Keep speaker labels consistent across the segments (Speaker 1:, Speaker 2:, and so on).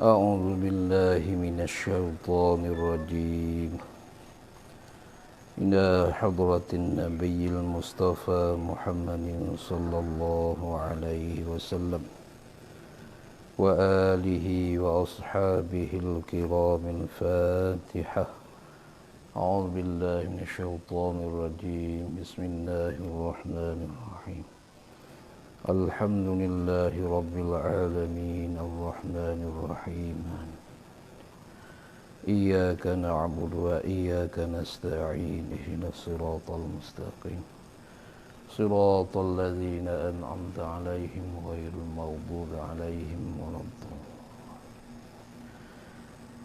Speaker 1: أعوذ بالله من الشيطان الرجيم إلى حضرة النبي المصطفى محمد صلى الله عليه وسلم وآله وأصحابه الكرام الفاتحة. أعوذ بالله من الشيطان الرجيم بسم الله الرحمن الرحيم الحمد لله رب العالمين الرحمن الرحيم إياك نعبد وإياك نستعين اهدنا الصراط المستقيم صراط الذين أنعمت عليهم غير المغضوب عليهم ولا الضالين.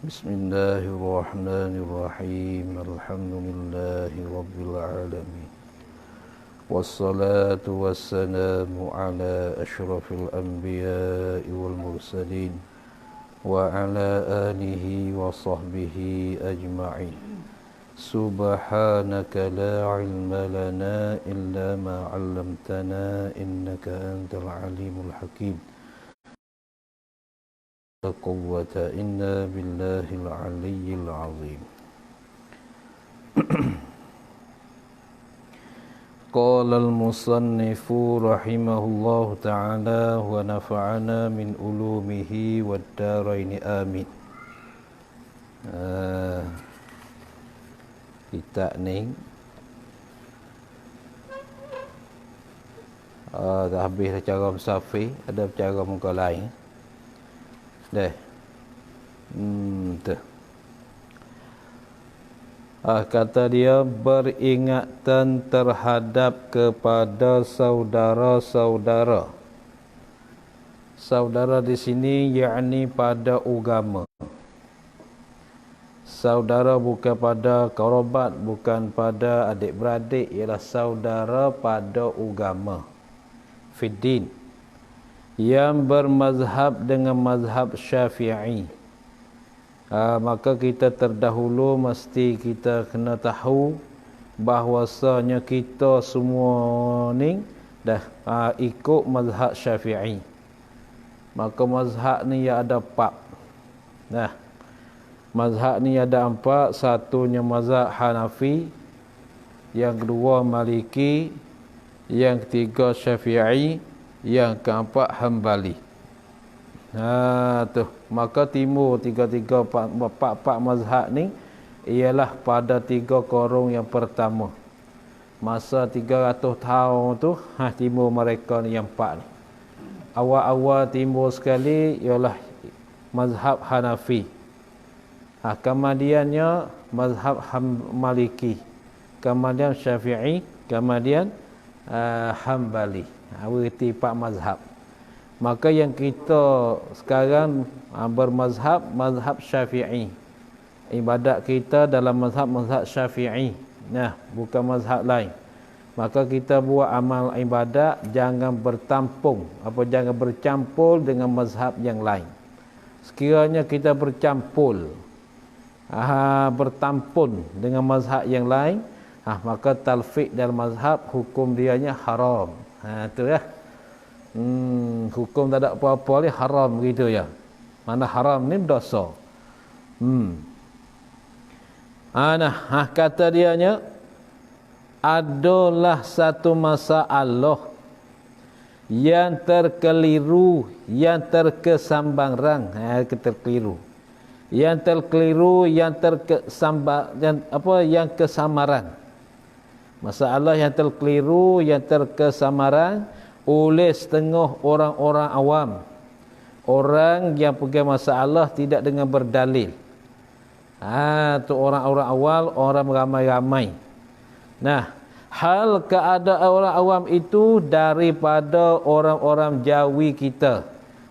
Speaker 1: بسم الله الرحمن الرحيم الحمد لله رب العالمين والصلاة والسلام على أشرف الأنبياء والمرسلين وعلى آله وصحبه أجمعين. سبحانك لا علم لنا إلا ما علمتنا إنك أنت العليم الحكيم. لا قوة إلا بالله العلي العظيم. قال المصنف رحمه الله تعالى ونفعنا من علومه والدارين آمين. Kita ni dah habis cara musafir, ada cara muka lain. Dah. Tu. Kata dia beringatan terhadap kepada saudara-saudara. Saudara di sini yakni pada agama. Saudara bukan pada kerabat, bukan pada adik-beradik, ialah saudara pada agama. Fiddin. Yang bermazhab dengan mazhab Syafi'i. Maka kita terdahulu mesti kita kena tahu bahawasanya kita semua ni dah ikut mazhab Syafi'i. Maka mazhab ni ada 4. Nah, mazhab ni ada 4. Satunya mazhab Hanafi, yang kedua Maliki, yang ketiga Syafi'i, yang keempat Hambali. Tu. Maka timur tiga-tiga empat mazhab ni ialah pada 3 korong yang pertama. Masa 300 tahun tu timur mereka ni yang 4 ni. Awal-awal timur sekali ialah mazhab Hanafi. Kemudiannya mazhab Maliki, kemudian Syafi'i, kemudian Hambali. Berarti 4 mazhab. Maka yang kita sekarang bermazhab mazhab Syafi'i. Ibadat kita dalam mazhab Syafi'i. Nah, bukan mazhab lain. Maka kita buat amal ibadat jangan jangan bercampur dengan mazhab yang lain. Sekiranya kita bertampun dengan mazhab yang lain, maka talfiq dalam mazhab hukum dianya haram. Itu ya. Hukum tak ada apa-apa ni haram begitu ya. Mana haram ni dosa. Kata dianya adalah satu masalah yang terkeliru, yang terkesambarang, yang kesamaran. Masalah yang terkeliru, yang terkesamaran oleh setengah orang-orang awam. Orang yang pegang masalah tidak dengan berdalil. Tu orang-orang awal, orang ramai-ramai. Nah, hal keadaan orang awam itu daripada orang-orang Jawi kita,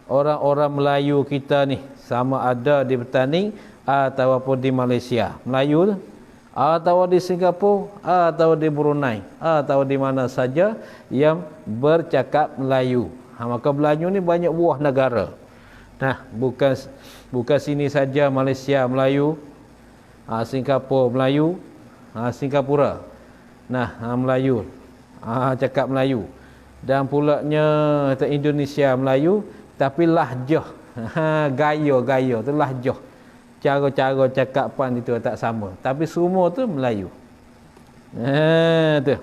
Speaker 1: orang-orang Melayu kita ni, sama ada di Petani ataupun di Malaysia. Melayu atau di Singapura atau di Brunei atau di mana saja yang bercakap Melayu. Maka Melayu ni banyak buah negara. Nah, bukan sini saja Malaysia Melayu, Singapura Melayu, Singapura. Nah, Melayu. Cakap Melayu. Dan pulaknya Indonesia Melayu, tapi lahjah Gaya tu lahjah. Cara-cara cakapan itu tak sama. Tapi semua tu Melayu. Tu.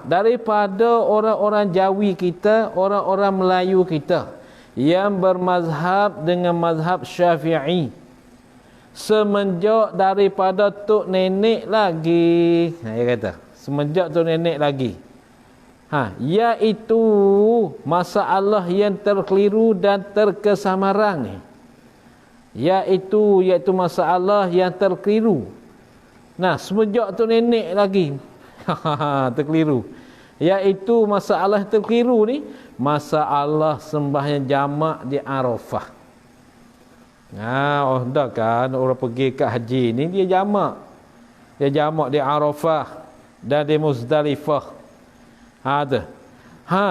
Speaker 1: Daripada orang-orang Jawi kita, orang-orang Melayu kita yang bermazhab dengan mazhab Syafi'i. Semenjak daripada tok nenek lagi. Dia kata, semenjak tok nenek lagi. Iaitu masalah yang terkeliru dan terkesamarang ni. Iaitu masalah yang terkeliru. Nah, semenjak tok nenek lagi. Terkeliru. Iaitu masalah terkeliru ni, masalah sembahyang jamak di Arafah. Dah kan orang pergi ke haji ni dia jamak. Dia jamak di Arafah dan di Muzdalifah.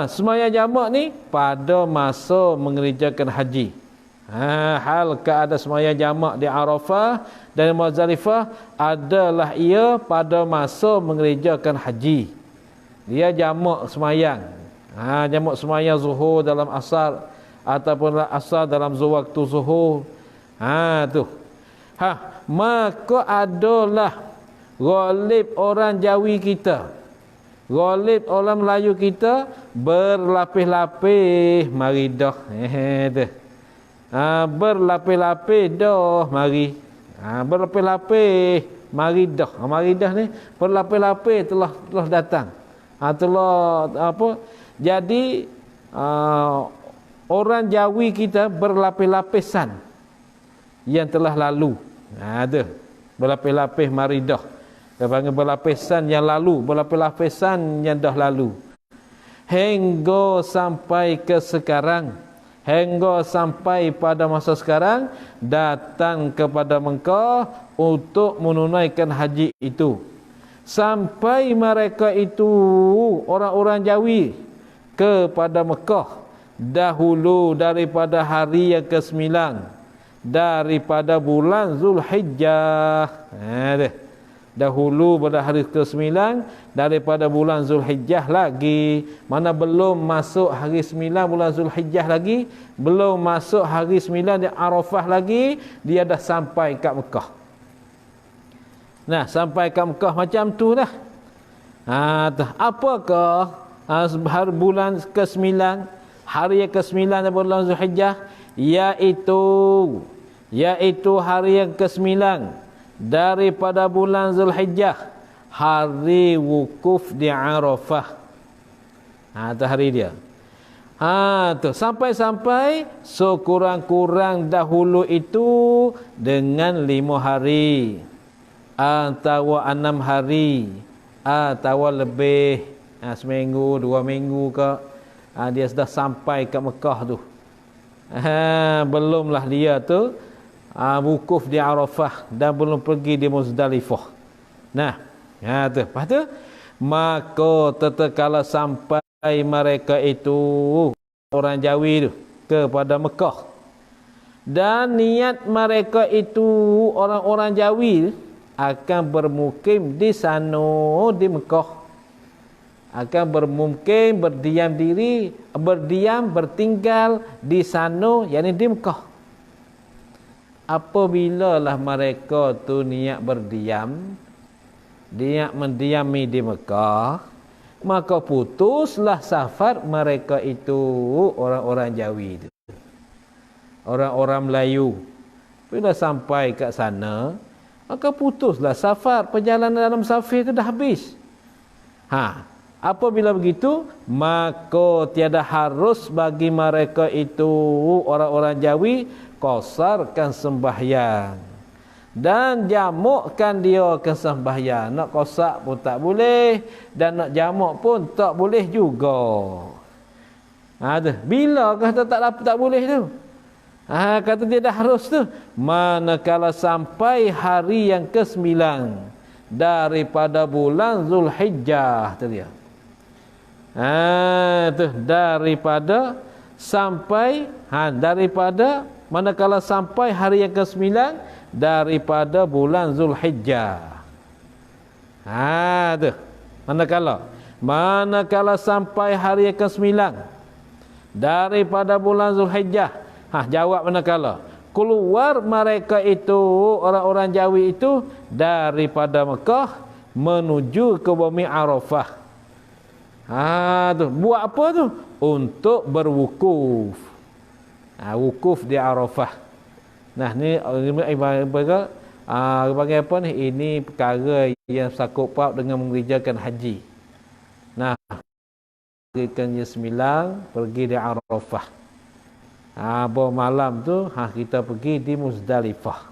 Speaker 1: Sembahyang jamak ni pada masa mengerjakan haji. Hal keadaan sembahyang jamak di Arafah dan Muzdalifah adalah ia pada masa mengerjakan haji. Dia jamak sembahyang. Jamak sembahyang zuhur dalam asar ataupun asar dalam waktu zuhur. Maka adalah ghalib orang Jawi kita, ghalib orang Melayu kita berlapis-lapis mari dah. Berlapis-lapis dah mari. Berlapis-lapis mari dah. Mari dah ni berlapis-lapis telah datang. Jadi orang Jawi kita berlapis-lapisan yang telah lalu. Berlapis-lapis mari dah. Dia panggil berlapisan yang lalu, berlapis-lapisan yang dah lalu. Hingga sampai ke sekarang, hingga sampai pada masa sekarang datang kepada Mekah untuk menunaikan haji itu. Sampai mereka itu orang-orang Jawi kepada Mekah dahulu daripada hari yang ke-9 daripada bulan Zulhijjah. Dahulu pada hari ke-9 daripada bulan Zulhijjah lagi. Mana belum masuk hari 9 bulan Zulhijjah lagi, belum masuk hari 9 di Arafah lagi, dia dah sampai kat Mekah. Nah, sampai kat Mekah macam tu dah. Apakah hari bulan ke-9, hari yang ke-9 dari bulan Zulhijjah, iaitu hari yang ke-9 daripada bulan Zulhijjah, hari wukuf di Arafah. Tu hari dia. Sampai-sampai sekurang-kurang dahulu itu dengan 5 hari atau 6 hari atau lebih, seminggu 2 minggu ke, dia sudah sampai ke Mekah tu. Belumlah dia tu wukuf di Arafah dan belum pergi di Muzdalifah. Lepas tu maka tatkala sampai mereka itu orang Jawi tu kepada Mekah, dan niat mereka itu orang-orang Jawi akan bermukim di sana di Mekah, akan bermukim, bertinggal di sana, yakni di Mekah. Apabila lah mereka tu niat berdiam, niat mendiami di Mekah, maka putuslah safar mereka itu orang-orang Jawi itu, orang-orang Melayu. Bila sampai kat sana, maka putuslah safar, perjalanan dalam safar itu dah habis. Apabila begitu, maka tiada harus bagi mereka itu orang-orang Jawi qasarkan sembahyang dan jamukkan dia ke sembahyang. Nak qasar pun tak boleh dan nak jamuk pun tak boleh juga. Bila kata tak boleh tu? Kata dia dah harus tu manakala sampai hari yang ke-9 daripada bulan Zulhijjah tu dia. Daripada sampai daripada manakala sampai hari yang ke-9 daripada bulan Zulhijjah. Manakala sampai hari yang ke-9 daripada bulan Zulhijjah Jawab manakala keluar mereka itu, orang-orang Jawi itu daripada Mekah menuju ke bumi Arafah. Tu buat apa tu? Untuk berwukuf. Wukuf di Arafah. Nah, ni panggil apa ni? Ini perkara yang sakut paut dengan mengerjakan haji. Nah, pergi sembilan pergi di Arafah. Bawa malam tu kita pergi di Muzdalifah.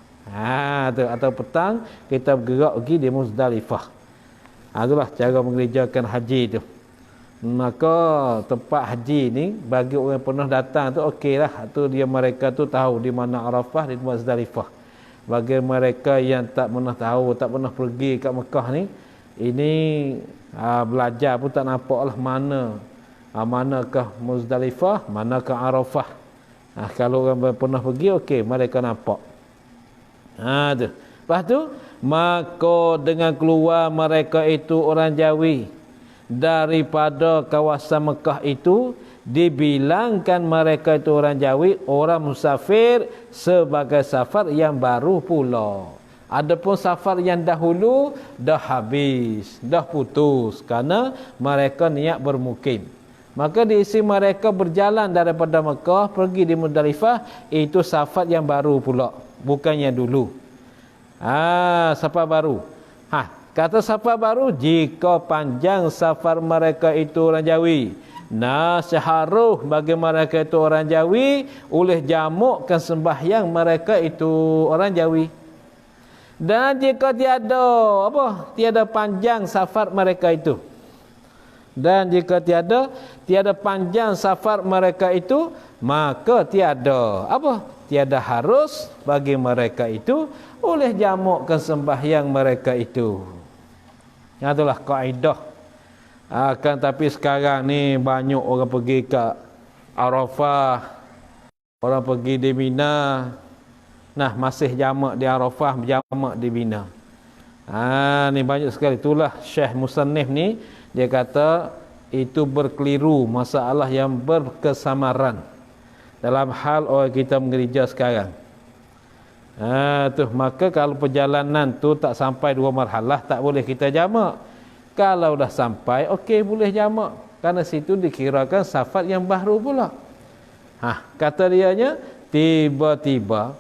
Speaker 1: Tu atau petang kita bergerak pergi di Muzdalifah. Itulah cara mengerjakan haji tu. Maka tempat haji ni bagi orang yang pernah datang tu okeylah, tu dia mereka tu tahu di mana Arafah, di Muzdalifah. Bagi mereka yang tak pernah tahu, tak pernah pergi kat Mekah ni, ini belajar pun tak nampaklah manakah Muzdalifah, manakah Arafah. Kalau orang pernah pergi, okey, mereka nampak. Tu. Lepas tu, maka dengan keluar mereka itu orang Jawi daripada kawasan Mekah itu, dibilangkan mereka itu orang Jawi, orang musafir sebagai safar yang baru pula. Adapun safar yang dahulu dah habis, dah putus kerana mereka niat bermukim. Maka diisi mereka berjalan daripada Mekah pergi di Muzdalifah, itu safar yang baru pula, bukan yang dulu. Safar baru. Kata safar baru jika panjang safar mereka itu orang Jawi. Syaharuh bagi mereka itu orang Jawi oleh jamukkan sembahyang mereka itu orang Jawi. Dan jika tiada panjang safar mereka itu. Dan jika tiada panjang safar mereka itu, maka tiada harus bagi mereka itu oleh jamukkan sembahyang mereka itu. Itulah kaedah. Tapi sekarang ni banyak orang pergi ke Arafah, orang pergi di Mina. Masih jamak di Arafah, jamak di Mina. Ni banyak sekali. Itulah Syekh Musannif ni, dia kata itu berkeliru, masalah yang berkesamaran dalam hal orang kita mengereja sekarang. Maka kalau perjalanan tu tak sampai 2 marhalah, tak boleh kita jamak. Kalau dah sampai, okey, boleh jamak, kerana situ dikirakan safar yang baru pula. Kata dianya tiba-tiba,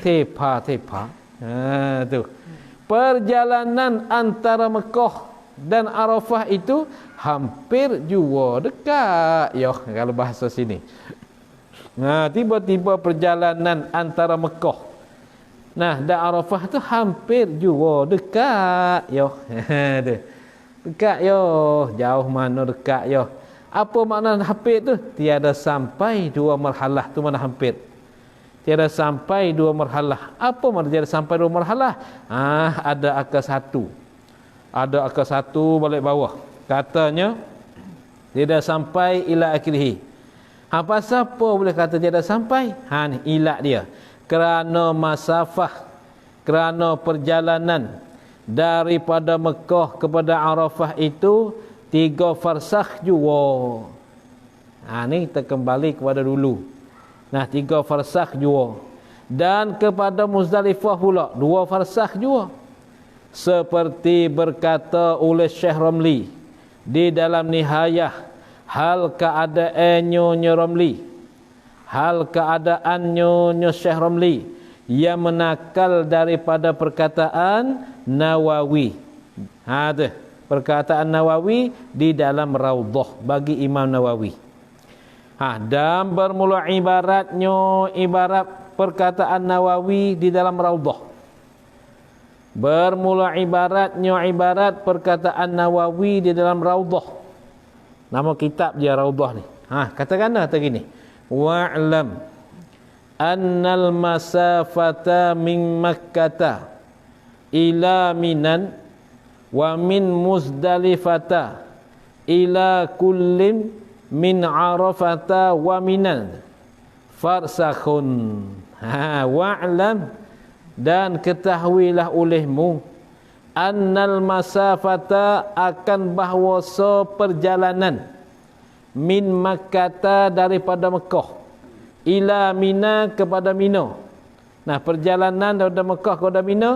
Speaker 1: tepa-tepa. Perjalanan antara Mekah dan Arafah itu hampir jua dekat. Kalau bahasa sini. Tiba-tiba perjalanan antara Mekah dan Arafah tu hampir jua dekat. Dekat jauh mana dekat Apa makna hampir tu? Tiada sampai 2 marhalah, tu mana hampir. Tiada sampai 2 marhalah. Apa makna tiada sampai 2 marhalah? Ada akal satu. Ada akal satu balik bawah. Katanya tidak sampai ila akhirih. Pasal apa boleh kata tiada sampai? Ni ilat dia. Kerana masafah, kerana perjalanan daripada Mekah kepada Arafah itu 3 farsakh jua. Ni kita kembali kepada dulu. 3 farsakh jua. Dan kepada Muzdalifah pula 2 farsakh jua. Seperti berkata oleh Syekh Ramli di dalam Nihayah, hal keadaannya Ramli, hal keadaannya Syekh Ramli yang menakal daripada perkataan Nawawi. Perkataan Nawawi di dalam Raudhah bagi Imam Nawawi. Dan bermula ibarat perkataan Nawawi di dalam Raudhah. Bermula ibarat perkataan Nawawi di dalam Raudhah. Nama kitab dia Raudhah ni. Katakanlah gini. Wa'lam annal masafata min Makkata ila Minan wa min Muzdalifata ila kullin min Arafata wa Minan farsakhun. Wa'lam, dan ketahuilah olehmu, annal masafata akan bahawasa perjalanan min Makkata daripada Mekah ila Mina kepada Mina. Nah, perjalanan daripada Mekah kepada Mina,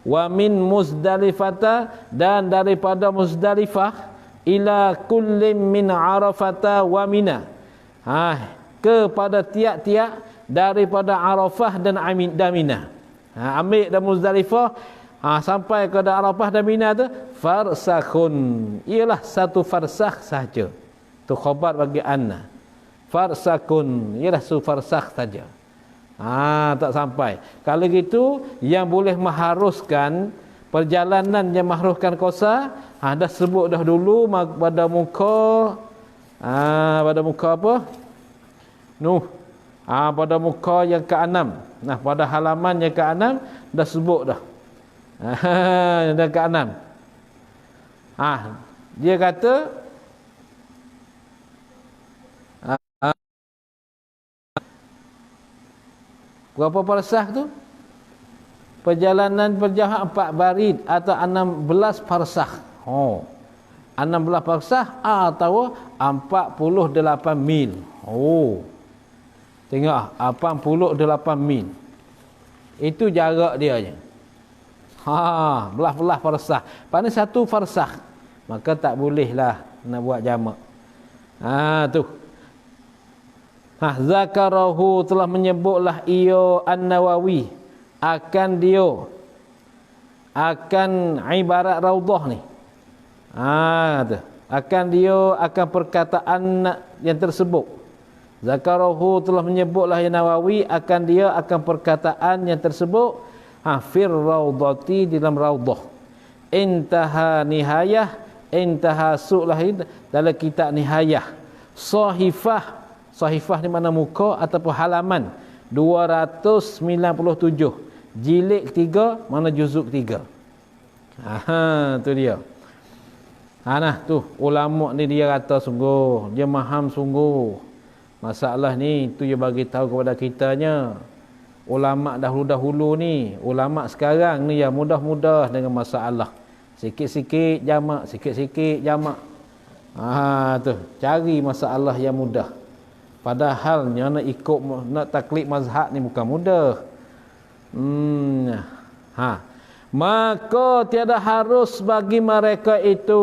Speaker 1: wa min Muzdalifata dan daripada Muzdalifah ila kullim min Arafata wa Mina. Kepada tiap-tiap daripada Arafah dan Mina. Ambil dan Muzdalifah sampai ke Arafah dan Mina tu farsakhun, ialah satu farsakh saja. Tu khabar bagi anna. Farsakhun ialah satu farsakh saja. Tak sampai. Kalau gitu yang boleh mengharuskan perjalanan yang mengharuskan qasar, dah sebut dah dulu pada muka pada muka apa? Pada muka yang ke-6. Nah, pada halaman yang ke-6 dah sebut dah. Yang ke-6. Dia kata berapa farsakh tu? Perjalanan berjauhan 4 barid atau 16 farsakh. 16 farsakh atau 48 mil. Tengok 88 mil. Itu jarak dia je. Belah-belah farsakh. Pada satu farsakh, maka tak bolehlah nak buat jamak. Tu. Zakarahu telah menyebutlah ia An-Nawawi akan ibarat raudhah ni. Tu. Akan perkataan yang tersebut. Zakarahu telah menyebutlah Nawawi akan perkataan yang tersebut fir raudhati di dalam raudhah. Intaha su'lah dalam kitab nihayah. Sahifah di mana muka ataupun halaman 297. Jilid 3 mana juzuk 3. Tu dia. Tu ulama ni dia kata sungguh, dia faham sungguh. Masalah ni tu dia bagi tahu kepada kitanya. Ulama dahulu-dahulu ni, ulama sekarang ni yang mudah-mudah dengan masalah. Sikit-sikit jamak, sikit-sikit jamak. Tu cari masalah yang mudah. Padahalnya nak taklid mazhab ni bukan mudah. Maka tiada harus bagi mereka itu,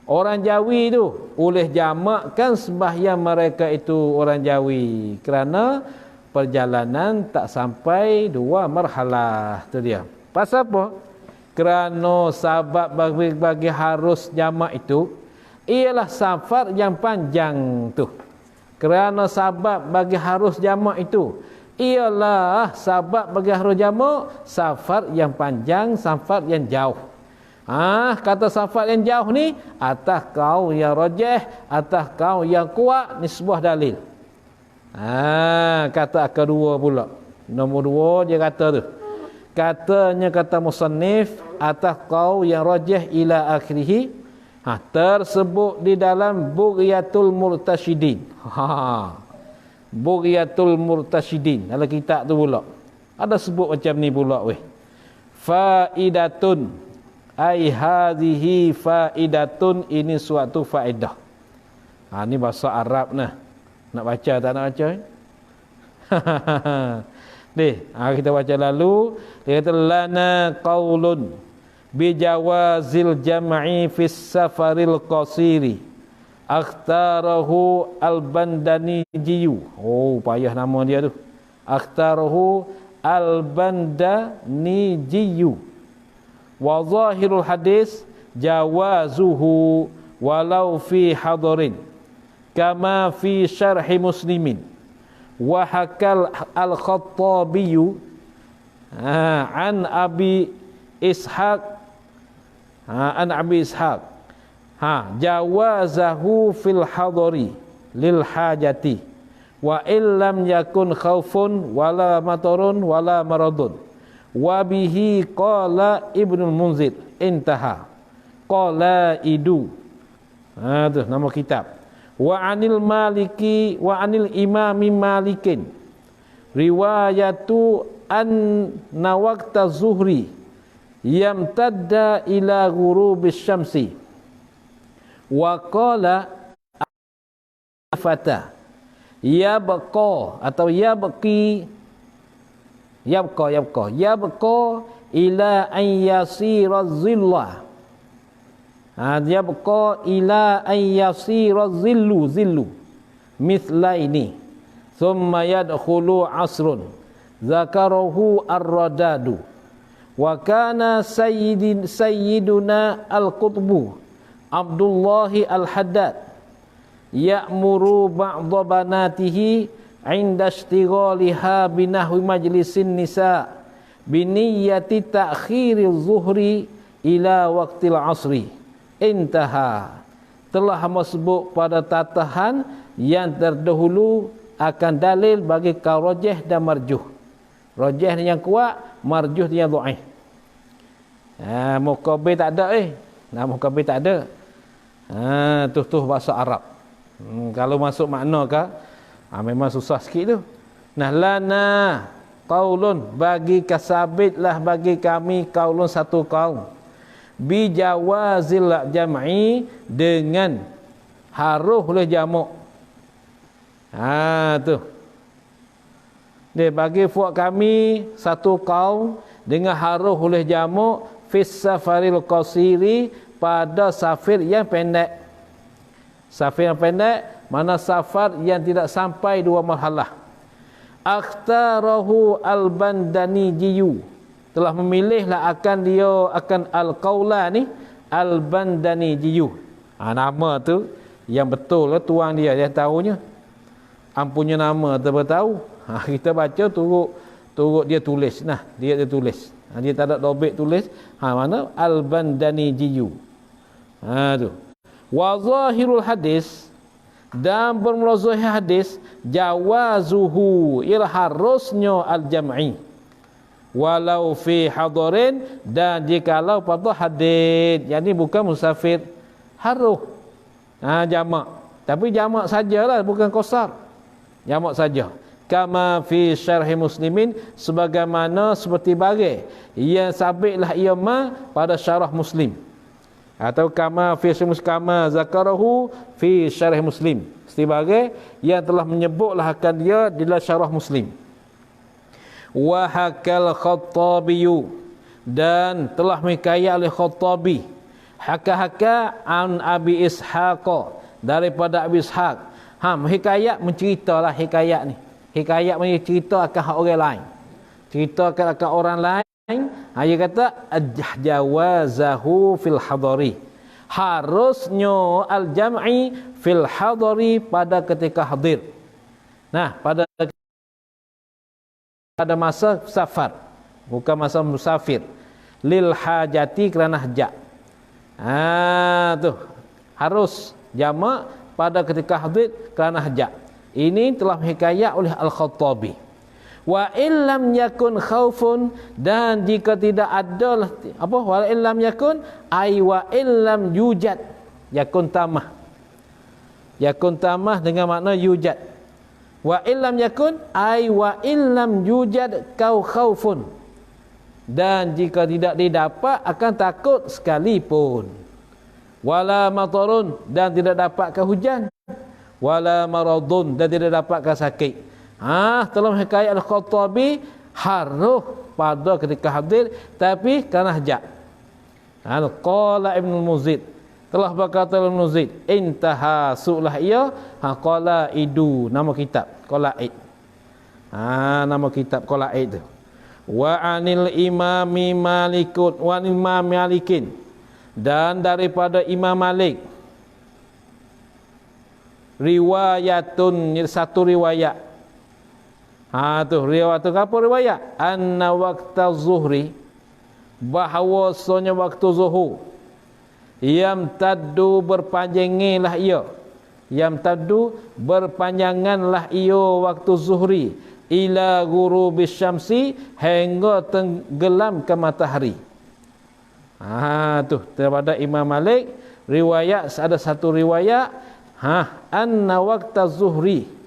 Speaker 1: orang Jawi tu, oleh jamakkan sembahyang mereka itu orang Jawi, kerana perjalanan tak sampai 2 marhalah. Tu dia. Pasal apa? Kerana sebab bagi harus jamak itu ialah safar yang panjang tu. Kerana sebab bagi harus jamak itu ialah sebab bagi harus jamak safar yang panjang, safar yang jauh. Kata safar yang jauh ni atas kau yang rajih, atas kau yang kuat, ni sebuah dalil. Kata kedua pula. Nombor 2 dia kata tu. Kata musannif atas kau yang rajih ila akhirih. Tersebut di dalam Bughyatul Murtasyidin. Bughyatul Murtasyidin dalam kitab tu pula ada sebut macam ni pula faidatun ai hadhihi faidatun, ini suatu faedah. Ni bahasa Arab nah. Nak baca tak nak baca? Kita baca lalu. Dia kata lana qaulun bijawazil jam'i fis safaril qasiri akhtarahu al-Bandanijiyu. Payah nama dia tu. Akhtarahu al-Bandanijiyu. Wa zahirul hadis jawazuhu walau fi hadarin kama fi syarhi Muslimin. Wa hakal al-Khattabiyu an Abi Ishaq jawazahu fil hadari lil hajati wa illam yakun khaufun wala matarun wala maradun wa bihi qala Ibnul Munzir intaha qala idu. Tu nama kitab. Wa anil maliki wa anil imami malikin riwayatu an nawaqta zuhri yamtadda ila ghurubis syamsi wa qala fata yabqa atau yabqa ila an yasira zillah. Yabqa ila an yasira zillu mithla ini. Thumma yadkhulu asrun zakarahu ar-radadu wa kana sayyiduna al-qutbu Abdullahi al-Haddad ya'muru ba'dha banatihi 'inda ishtighaliha binahwi majlisin nisa biniyati ta'khiri zuhri ila waqtil asri. Intaha. Telah masbuk pada tatahan yang terdahulu akan dalil bagi kaul rajih dan marjuh. Rajih yang kuat, marjuh yang dhaif. Muqabil tak ada muqabil tak ada. Tu bahasa Arab. Kalau masuk makna ke memang susah sikit tu. Nah, lana qaulun, bagi kasabitlah bagi kami qaulun satu qaul bi jawazil jam'i, dengan harus oleh jamak. Tu dia bagi fuak kami satu qaul dengan harus oleh jamak fis safaril qasiri, pada safir yang pendek. Safir yang pendek mana safar yang tidak sampai 2 marhalah. Akhtarahu al-Bandani jiyu, telah memilihlah akan al-qaula ni al-Bandani jiyu. Nama tu yang betul lah tuang dia tahunya. Ampunya nama tahu. Kita baca turut dia tulis. Dia tulis. Dia tak ada dobit tulis. Mana al-Bandani jiyu. Tu. Wa zahirul hadis, dan bermula zahir hadis, jawazuhu, ialah harusnya al-jam'i walau fi hadarin, dan jikalau pada hadir, jadi bukan musafir, harus jamak, tapi jamak sajalah, bukan qasar, jamak saja. Kama fi syarhi muslimin, sebagaimana seperti bagi yang sabitlah ia pada syarah Muslim, atau kama fi kama zakarahu fi syarh Muslim, sebagai yang telah menyebutlah akan dia di dalam syarah Muslim. Wa hakal Khattabi, dan telah mengikayat oleh Khattabi, haka an Abi Ishaq, daripada Abi Ishaq. Hikayat menceritalah hikayat ni. Hikayat mencerita akan orang lain. Cerita akan orang lain. Dia kata jawazahu fil hadari, harusnya al-jam'i fil hadari, pada ketika hadir. Pada masa safar, bukan masa musafir. Lil hajati, kerana hajat. Tu harus jamak pada ketika hadir kerana hajat. Ini telah hikayat oleh Al-Khattabi. Wa illam yakun khaufun, dan jika tidak ada wa illam yakun ay wa illam yujad, yakun tamah dengan makna yujad. Wa illam yakun ay wa illam yujad kau khaufun, dan jika tidak didapat akan takut sekalipun. Wala matarun, dan tidak dapatkan hujan. Wala maradun, dan tidak dapatkan sakit. Telah hikayat Al-Khattabi harus pada ketika hadir, tapi kerana hajat. Qala Ibn Muzid, telah berkata Ibn Muzid, intaha, su'lah ia, qalaidu, nama kitab qalaid. Nama kitab qalaid tu. Wa anil imami malikun, wa anil imam malikin, dan daripada Imam Malik riwayatun, satu riwayat. Tu riwayat tu apa riwayat? Anna waqta zuhri, bahawasanya waktu zuhur, yamtaddu, berpanjanganlah ia, yamtaddu, berpanjanganlah ia waktu zuhri, ila ghurubis syamsi, hingga tenggelam ke matahari. Tu daripada Imam Malik riwayat, ada satu riwayat anna waqta zuhri,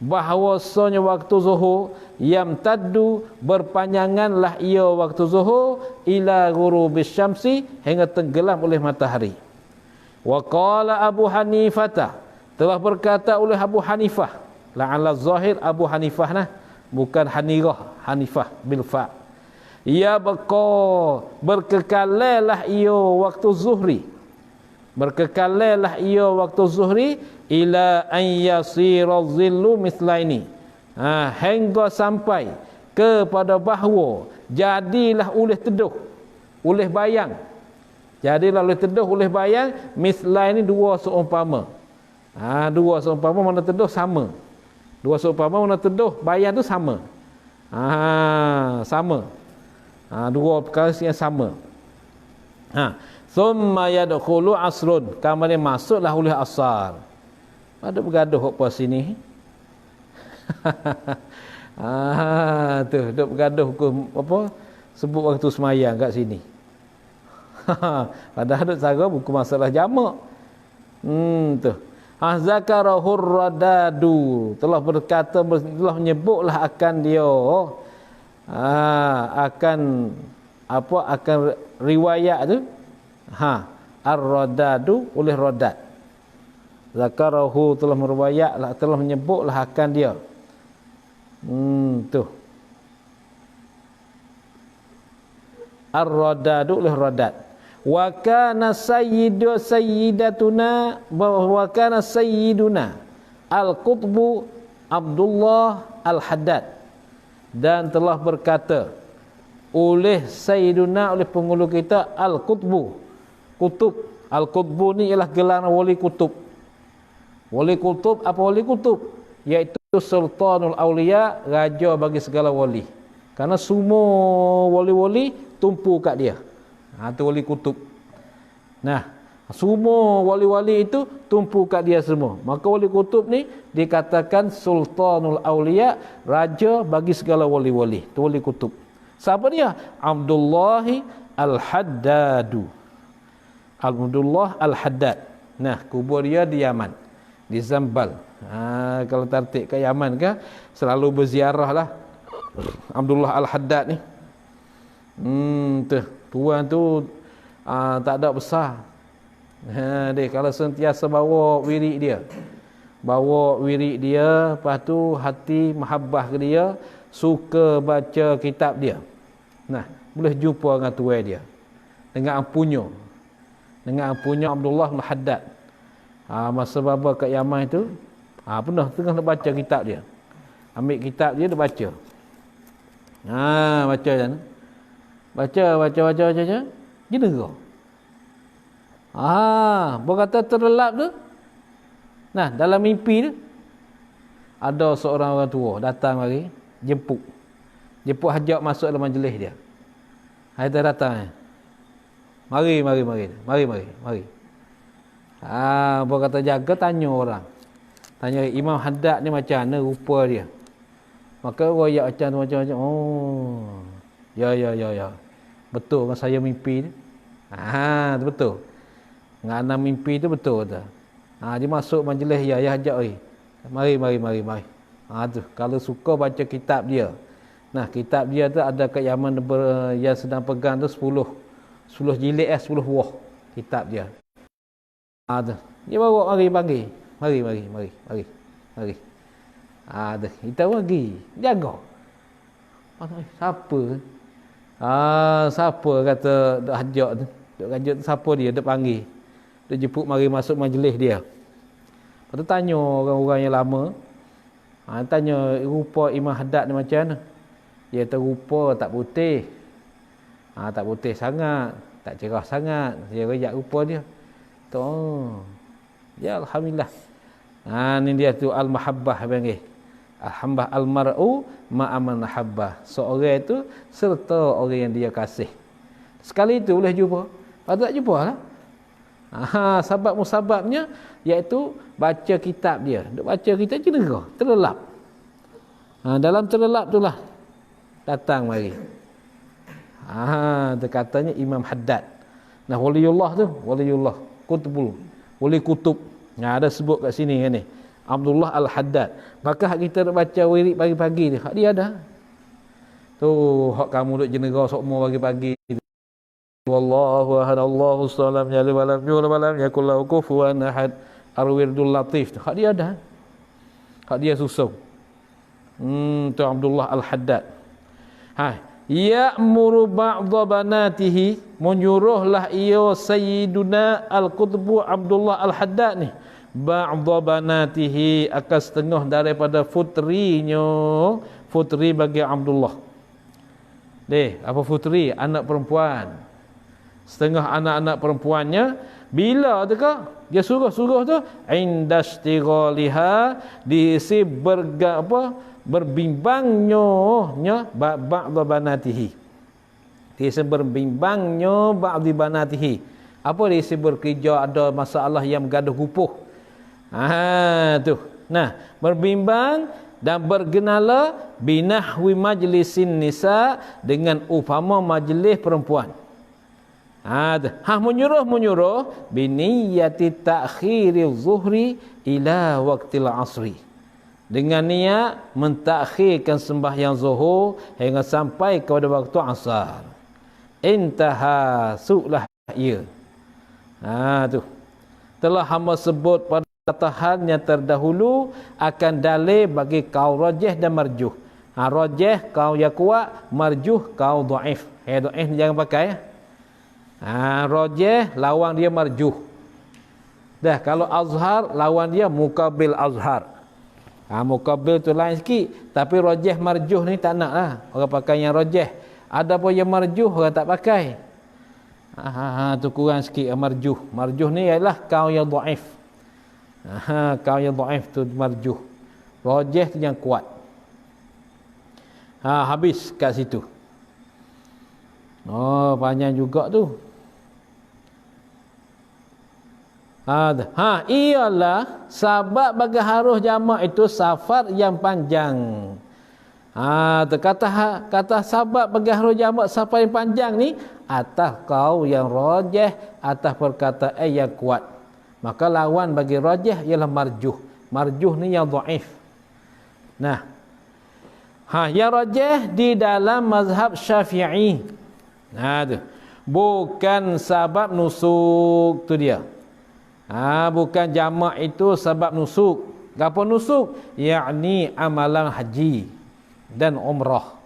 Speaker 1: bahawasanya waktu zuhur, yamtaddu, berpanjanganlah ia waktu zuhur, ila ghurubis syamsi, hingga tenggelam oleh matahari. Wa qala Abu Hanifah, telah berkata oleh Abu Hanifah, La'alla zahir Abu Hanifah nah, bukan Hanirah, Hanifah bil fa. Ya baqa, berkekalalah ia waktu zuhri. Berkekalalah ia waktu zuhri ila an yasira dhillu mislaini. Hingga sampai kepada bahawa jadilah oleh teduh, oleh bayang. Jadilah oleh teduh, oleh bayang, mislaini dua seumpama. Dua seumpama mana teduh sama. Dua seumpama mana teduh, bayang tu sama. Sama. Dua perkara yang sama. Thumma yadkhulu asrun, kemudian masuklah oleh asar. Ada bergaduh apa sini? Tu duk bergaduh hukum apa? Sebut waktu semayang kat sini. Padahal duk cara buku masalah jamak. Tu. Zakarahur radadu, telah berkata, telah menyebutlah akan dia. Akan apa, akan riwayat tu ar-radadu oleh radat. Zakarahu telah meriwayatlah, telah menyebutlah akan dia. Tu ar-radadu oleh radat. Wa kana sayyidatuna wa kana sayyiduna al-qutbu Abdullah al-Haddad, dan telah berkata oleh sayyiduna, oleh penghulu kita al-qutbu, kutub. Al-qutbu ni ialah gelar wali kutub. Wali kutub, apa wali kutub? Iaitu sultanul auliya, raja bagi segala wali. Karena semua wali-wali tumpu kat dia. Itu wali kutub. Nah, semua wali-wali itu tumpu kat dia semua. Maka wali kutub ni dikatakan sultanul auliya, raja bagi segala wali-wali. Itu wali kutub. Siapa dia? Abdullah al-Haddadu. Abdullah al-Haddad. Nah, kubur dia di Yaman, di Zambal. Kalau tertik ke Yaman ke, selalu berziarah lah Abdullah al-Haddad ni. Tuan tu tak ada besar. Dia kalau sentiasa bawa wirid dia. Bawa wirid dia, lepas tu hati mahabbah ke dia, suka baca kitab dia. Nah, boleh jumpa dengan tuan dia, dengan ampunya. Dengan ampunya Abdullah al-Haddad. Masa baba kat Yaman itu, pernah tengah nak baca kitab dia. Ambil kitab dia baca. Baca kan. Baca. Gini kau. Berkata terlelap tu. Nah, dalam mimpi tu ada seorang orang tua datang mari, jemput hajat masuk dalam majlis dia. Dia datang. Mari. Berkata jaga, tanya orang. Tanya Imam Haddad ni macam mana rupa dia. Maka royak macam ya. Betul kan saya mimpi ni? Tu betul. Ngana mimpi tu betul tu. Dia masuk majlis ya hajat oi. Mari. Tu kalau suka baca kitab dia. Nah, kitab dia tu ada kat Yaman yang sedang pegang tu 10 jilid 10 buah kitab dia. Tu. Dia bawa mari. Tu kita pergi jaga. Siapa? Siapa kata dok hajat tu? Dok hajat tu siapa dia? Dok panggil. Dok jemput mari masuk majlis dia. Lepas tu tanya orang-orang yang lama. Tanya rupa Imam Haddad ni macam mana? Dia terupa tak putih. Tak putih sangat, tak cerah sangat. Dia rayak rupa dia. Ya alhamdulillah. Ni dia tu al-mahabbah panggil. Alhamdulillah, al-mar'u ma'aman habbah. Seorang itu serta orang yang dia kasih. Sekali itu boleh jumpa. Patut tak jumpa lah. Sebab musababnya iaitu baca kitab dia. Duk baca kitab cedera, terlelap. Dalam terlelap itulah datang mari. Dia katanya Imam Haddad. Nah, waliullah tu, waliullah kutubul, wali kutub. Ada sebut kat sini kan ni. Abdullah al-Haddad. Maka hak kita nak baca wirid pagi-pagi ni, hak dia ada. Tu hak kamu duk jenera sokmo pagi-pagi. Wallahu ahad, Allahu salam, ya lam yulad wa lam yakul lahu kufuwan ahad. Ar-wirdul latif. Hak dia ada. hak dia susung. Tu Abdullah Al-Haddad. Ya'muru ba'dha banatihi, menyuruhlah ia Sayyiduna Al-Qutbu Abdullah Al-Haddad ni, ba'dha banatihi, akan setengah daripada putrinya, putri bagi Abdullah. Apa putri? Anak perempuan. Setengah anak-anak perempuannya, bila tu kah? Dia suruh tu indashtighaliha, diisi berbimbangnya ba'dha banatihi. Diisi berbimbangnya ba'dhi banatihi. Apa diisi bekerja, ada masalah yang bergaduh gupuh. Tu. Nah, berbimbang dan bergenala binahwi majlisin nisa, dengan upama majlis perempuan. Menyuruh biniyati ta'khiri zuhri ila waqtil asri, dengan niat mentakhirkan sembahyang zuhur hingga sampai kepada waktu asar. Intaha su'lah ia. Tu telah hamba sebut pada katahan yang terdahulu akan dalil bagi kaul rajih dan marjuh. Rajih kaul yang kuat, marjuh kaul dhaif. Dhaif jangan pakai ya. Rajih lawan dia marjuh. Dah, kalau azhar lawan dia muqabil azhar. Muqabil tu lain sikit, tapi rajih marjuh ni tak nak lah orang pakai yang rajih. Ada pun yang marjuh orang tak pakai. Tu kurang sikit marjuh. Marjuh ni ialah kaul yang dhaif. Kaul yang dhaif tu marjuh. Rajih tu yang kuat. Habis kat situ. Panjang juga tu. Ialah sebab bagi harus jamak itu safar yang panjang. Kata sebab bagi harus jamak safar yang panjang ni atas kau yang rajih, atas perkataan yang kuat. Maka lawan bagi rajih ialah marjuh. Marjuh ni yang dhaif. Nah, yang rajih di dalam mazhab Syafi'i. Tu. Bukan sebab nusuk tu dia. Bukan jamak itu sebab nusuk. Apa nusuk? Yakni amalan haji dan umrah.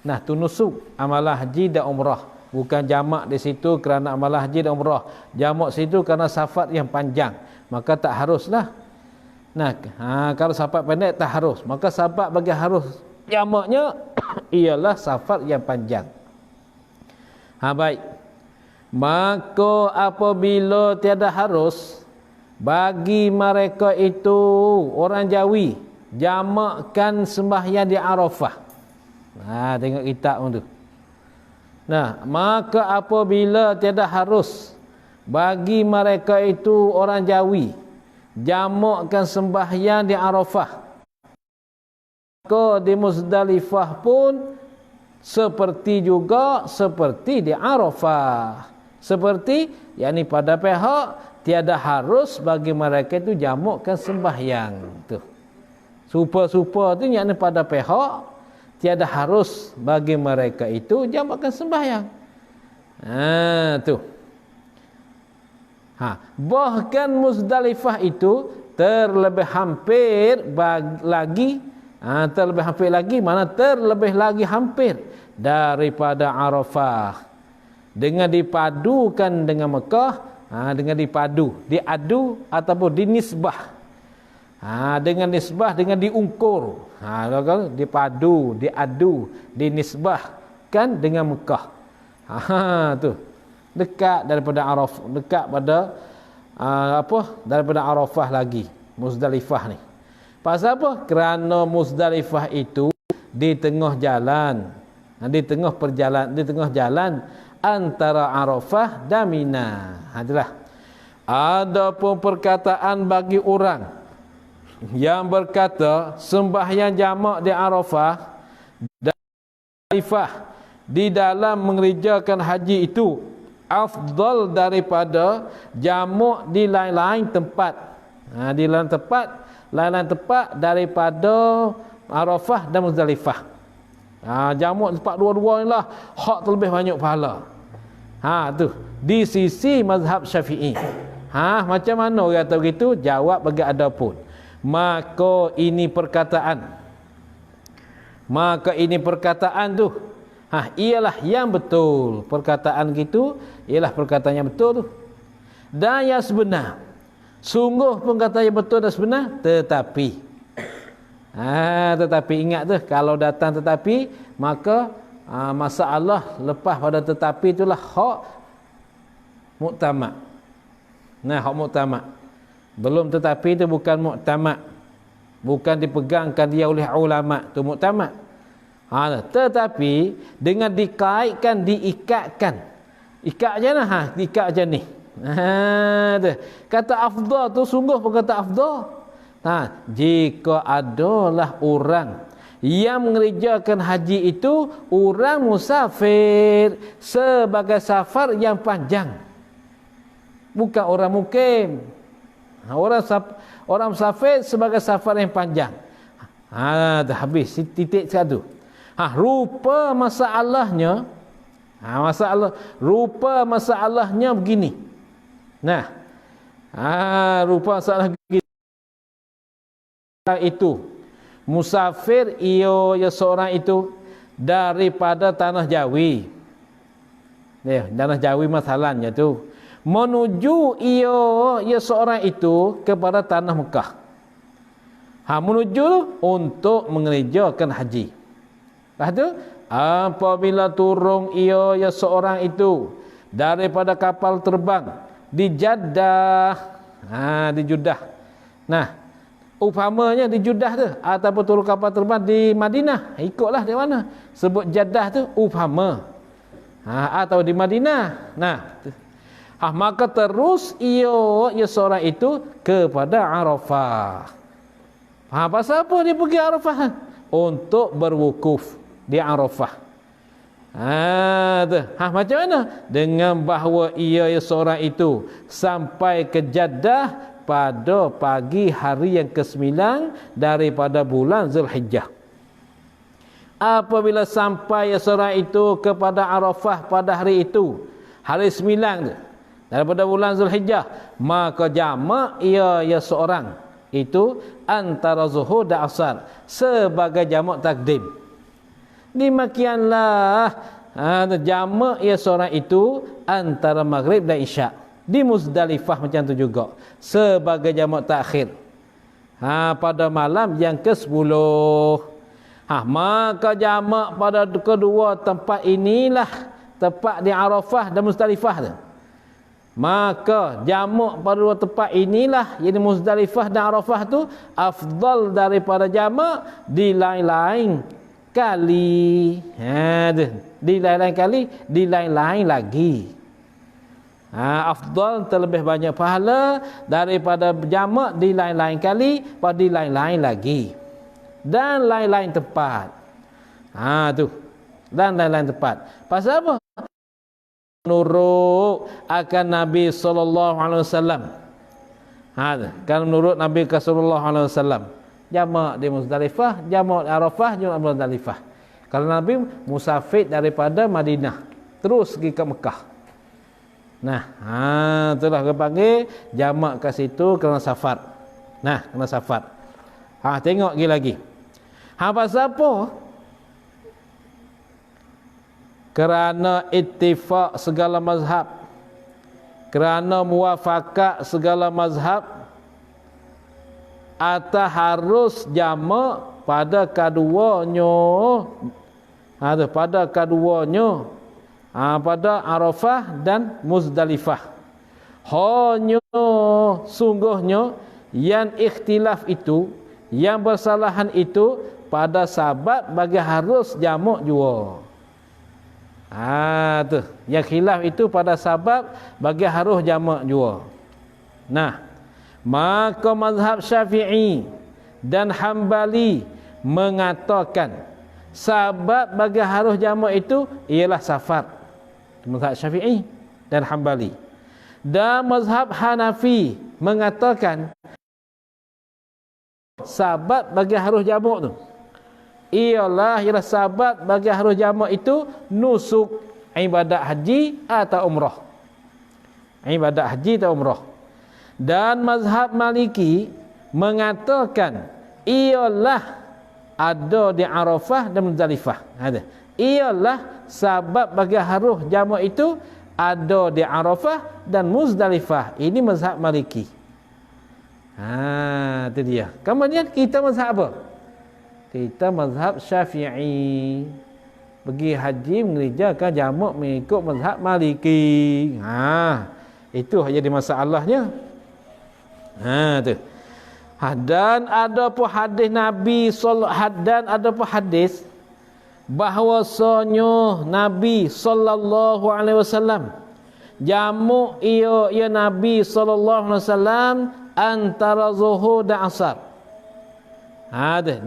Speaker 1: Nah, tu nusuk, amalan haji dan umrah. Bukan jamak di situ kerana amalan haji dan umrah. Jamak situ kerana safar yang panjang. Maka tak haruslah. Nah, kalau safar pendek tak harus. Maka sebab bagi harus jamaknya ialah safar yang panjang. Baik. Maka apabila tiada harus bagi mereka itu orang Jawi jamakkan sembahyang di Arafah. Tengok kitab tu. Nah, maka apabila tiada harus bagi mereka itu orang Jawi jamakkan sembahyang di Arafah, maka di Muzdalifah pun seperti di Arafah. Seperti yakni pada pihak tiada harus bagi mereka itu jamakkan sembahyang tu. Supa-supa tu yakni pada pihak tiada harus bagi mereka itu jamakkan sembahyang. Tu. Bahkan Muzdalifah itu terlebih hampir lagi, terlebih lagi hampir daripada Arafah. Dengan dipadukan dengan Mekah, dengan diadu ataupun dinisbah. Dengan nisbah, dengan diungkur. Diadu, dinisbahkan dengan Mekah. Tu. Dekat daripada Arafah, dekat pada daripada Arafah lagi, Muzdalifah ni. Pasal apa? Kerana Muzdalifah itu di tengah jalan, di tengah jalan antara Arafah dan Mina. Itulah. Adapun perkataan bagi orang yang berkata sembahyang jamak di Arafah dan Muzdalifah di dalam mengerjakan haji itu afdal daripada jamak di lain-lain tempat. Di lain-lain tempat daripada Arafah dan Muzdalifah. Jamak tempat dua-dua ni lah hak terlebih banyak pahala. Tu di sisi mazhab Syafi'i. Macam mana orang kata begitu? Jawab bagi adapun maka ini perkataan tu ialah yang betul. Perkataan gitu ialah perkataan yang betul tu. Dan yang sebenar, sungguh perkataan yang betul dan sebenar, tetapi tetapi ingat tu, kalau datang tetapi, maka masalah lepas pada tetapi itulah hak muktamad. Nah, hak muktamad. Belum tetapi itu bukan muktamad, bukan dipegangkan dia oleh ulama, tu muktamad. Tetapi dengan dikaitkan, diikatkan, ikat je lah, diikat je ni. Kata afdal tu sungguh perkata afdal. Jika adalah orang yang mengerjakan haji itu orang musafir sebagai safar yang panjang, bukan orang mukim. Orang musafir sebagai safar yang panjang. Dah habis titik satu. Rupa masalahnya, rupa masalahnya begini. Nah, rupa masalah begini. Itu musafir ia seorang itu daripada tanah Jawi. Tanah Jawi masalahnya tu menuju ia seorang itu kepada tanah Mekah. Menuju untuk mengerjakan haji. Lepas tu apabila turun ia seorang itu daripada kapal terbang di Jeddah, di Jeddah. Nah, upamanya di Jeddah tu ataupun turun kapal terbang di Madinah, ikutlah di mana sebut Jeddah tu upama, atau di Madinah. Nah, maka terus ia seorang itu kepada Arafah. Pasal apa dia pergi Arafah? Untuk berwukuf di Arafah. Macam mana? Dengan bahawa ia seorang itu sampai ke Jeddah pada pagi hari yang ke-9 daripada bulan Zulhijjah. Apabila sampai seorang itu kepada Arafah pada hari itu, hari 9 tu, daripada bulan Zulhijjah, maka jamak ia seorang itu antara zuhur dan asar sebagai jamak takdim. Demikianlah jamak ia seorang itu antara maghrib dan isyak. Di Muzdalifah macam tu juga sebagai jamak takhir pada malam yang ke-10. Maka jamak pada kedua tempat inilah tempat di Arafah dan Muzdalifah tu. Maka jamak pada dua tempat inilah, yakni Muzdalifah dan Arafah tu afdal daripada jamak di lain-lain kali. Di lain-lain kali, di lain-lain lagi. Afdal terlebih banyak pahala daripada jamak di lain-lain kali, pada di lain-lain lagi dan lain-lain tempat. Tu dan lain-lain tempat. Pasal apa? Menurut akan Nabi sallallahu alaihi wasallam. Kan menurut Nabi sallallahu alaihi wasallam, jamak di Muzdalifah, jamak di Arafah, jamak di Muzdalifah. Kalau Nabi musafir daripada Madinah terus pergi ke Mekah. Nah, itulah dia panggil jamak kat situ kerana safar. Nah, kerana safar. Tengok lagi. Pasal apa? Kerana ittifaq segala mazhab, kerana muwafaqat segala mazhab, atas harus jamak pada keduanya. Pada keduanya, pada Arafah dan Muzdalifah. Hanya sungguhnya yang ikhtilaf itu, yang bersalahan itu pada sahabat bagi harus jamak jua. Tu yang khilaf itu pada sahabat bagi harus jamak jua. Nah, maka mazhab Syafi'i dan Hambali mengatakan sahabat bagi harus jamak itu ialah safar. Mazhab Syafi'i dan Hambali. Dan mazhab Hanafi mengatakan sahabat bagi harus jamak tu ialah sahabat bagi harus jamak itu nusuk, ibadat haji atau umrah. Ibadat haji atau umrah. Dan mazhab Maliki mengatakan ialah ada di Arafah dan Muzdalifah. Ada. Ialah sebab bagi haruh jamak itu ada di Arafah dan Muzdalifah. Ini mazhab Maliki. Itu dia. Kemudian kita mazhab apa? Kita mazhab Syafi'i. Pergi haji mengerjakan jamak mengikut mazhab Maliki. Itu jadi masalahnya. Tu. Dan ada pun hadis Nabi dan ada pun hadis bahwasanya Nabi sallallahu alaihi wasallam jamu ia Nabi sallallahu alaihi wasallam antara zuhur dan asar.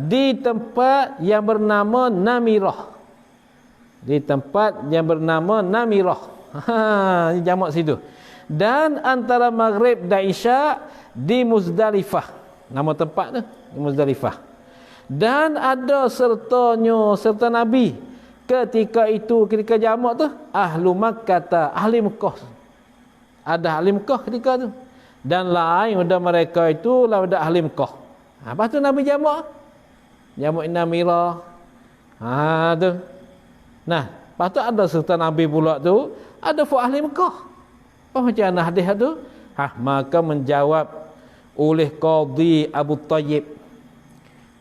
Speaker 1: Di tempat yang bernama Namirah. Di tempat yang bernama Namirah. Jamak situ. Dan antara Maghrib dan Isya di Muzdalifah. Nama tempat tu di Muzdalifah. Dan ada serta Nabi ketika jamak tu ahlu Makkah, ahli Mekah. Ada ahli Mekah ketika tu. Dan lain pada mereka itu lain pada ahli Mekah. Lepas tu Nabi jamak Namirah. Tu. Nah, lepas tu ada serta Nabi pula tu ada fu ahli Mekah. Apa macam mana hadis tu? Maka menjawab oleh Qadhi Abu Tayyib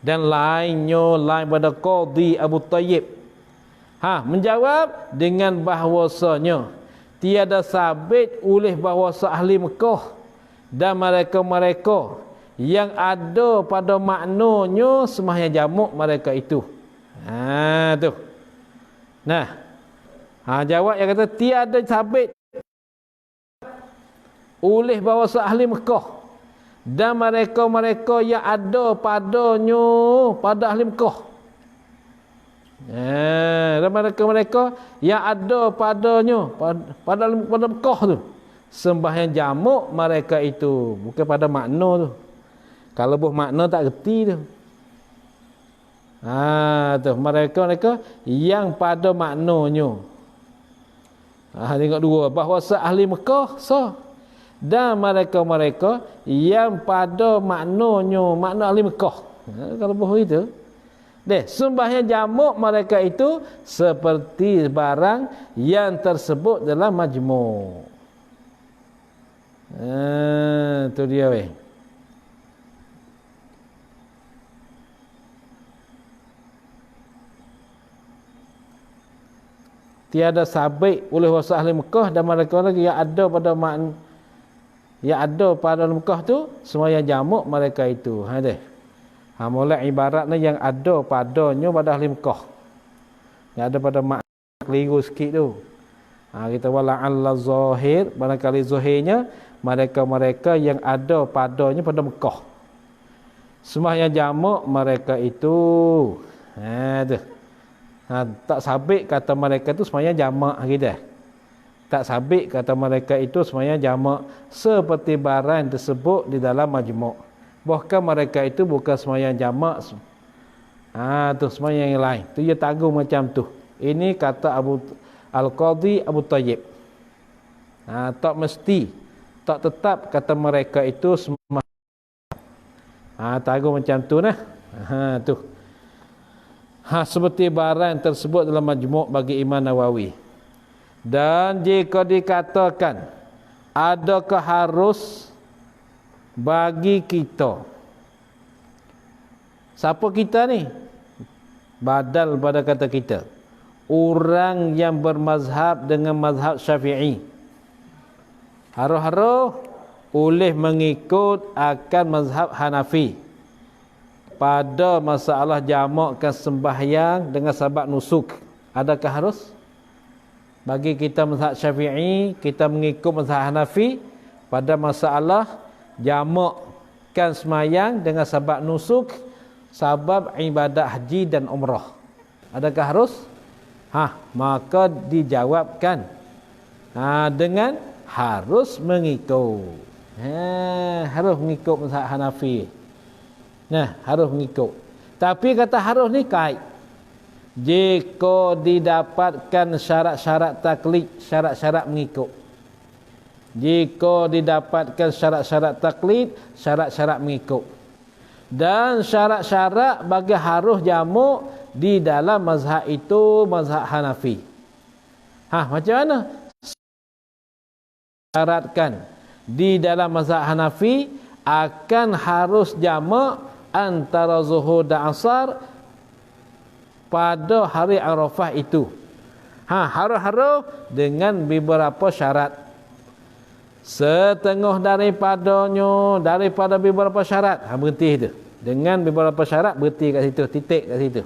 Speaker 1: dan lain pada Qadhi Abu Tayyib. Menjawab dengan bahawasanya tiada sabit oleh bahawasa ahli Mekah dan mereka-mereka yang ada pada maknanya sembahyang jamak mereka itu. Tu. Nah. Jawab yang kata tiada sabit oleh bahawasa ahli Mekah dan mereka-mereka yang ada padanya pada ahli Mekah. Dan mereka-mereka yang ada padanya pada Mekah tu sembahyang jamak mereka itu, bukan pada makna tu. Kalau buh makna tak reti tu. Tu mereka yang pada maknanya. Tengok dua, bahawa ahli Mekah dan mereka-mereka yang pada makna ahli Mekah. Kalau begitu, sembahyang jamak mereka itu seperti barang yang tersebut dalam majmu'. Itu dia weh. Tiada sabit oleh wasa ahli Mekah dan mereka-mereka yang ada pada Mekah tu sembahyang jamak mereka itu. Mulai ibaratnya yang ada padanya pada ahli Mekah. Yang ada pada makna keliru sikit tu. Kita wala'alla zahir, barangkali zahirnya mereka-mereka yang ada padanya pada Mekah. Sembahyang jamak mereka itu. Tak sabit kata mereka itu sembahyang jamak kita. Tak sabit kata mereka itu sembahyang jamak seperti barang tersebut di dalam majmu'. Bahkan mereka itu bukan sembahyang jamak. Tu sembahyang yang lain. Tu dia tanggung macam tu. Ini kata Al-Qadhi Abu Tayyib. Tak mesti, tak tetap kata mereka itu sembahyang. Tanggung macam tu nah. Tu. Seperti barang tersebut dalam majmu' bagi Imam Nawawi. Dan jika dikatakan adakah harus bagi kita, siapa kita ni? Badal pada kata kita, orang yang bermazhab dengan mazhab Syafi'i, haruh-haruh boleh mengikut akan mazhab Hanafi pada masalah jamakkan sembahyang dengan sebab nusuk. Adakah harus? Bagi kita mazhab Syafi'i, kita mengikut mazhab Hanafi pada masalah jamakkan sembahyang dengan sebab nusuk, sebab ibadat haji dan umrah. Adakah harus? Maka dijawabkan dengan harus mengikut. Harus mengikut mazhab Hanafi. Harus mengikut. Tapi kata harus ni kait. Jika didapatkan syarat-syarat taklid, syarat-syarat mengikut. Jika didapatkan syarat-syarat taklid, syarat-syarat mengikut. Dan syarat-syarat bagi harus jamu di dalam mazhab itu, mazhab Hanafi. Macam mana? Syaratkan di dalam mazhab Hanafi akan harus jamak antara zuhur dan asar pada hari Arafah itu. Harus dengan beberapa syarat. Setengah daripada beberapa syarat. Berhenti itu. Dengan beberapa syarat berhenti kat situ, titik kat situ.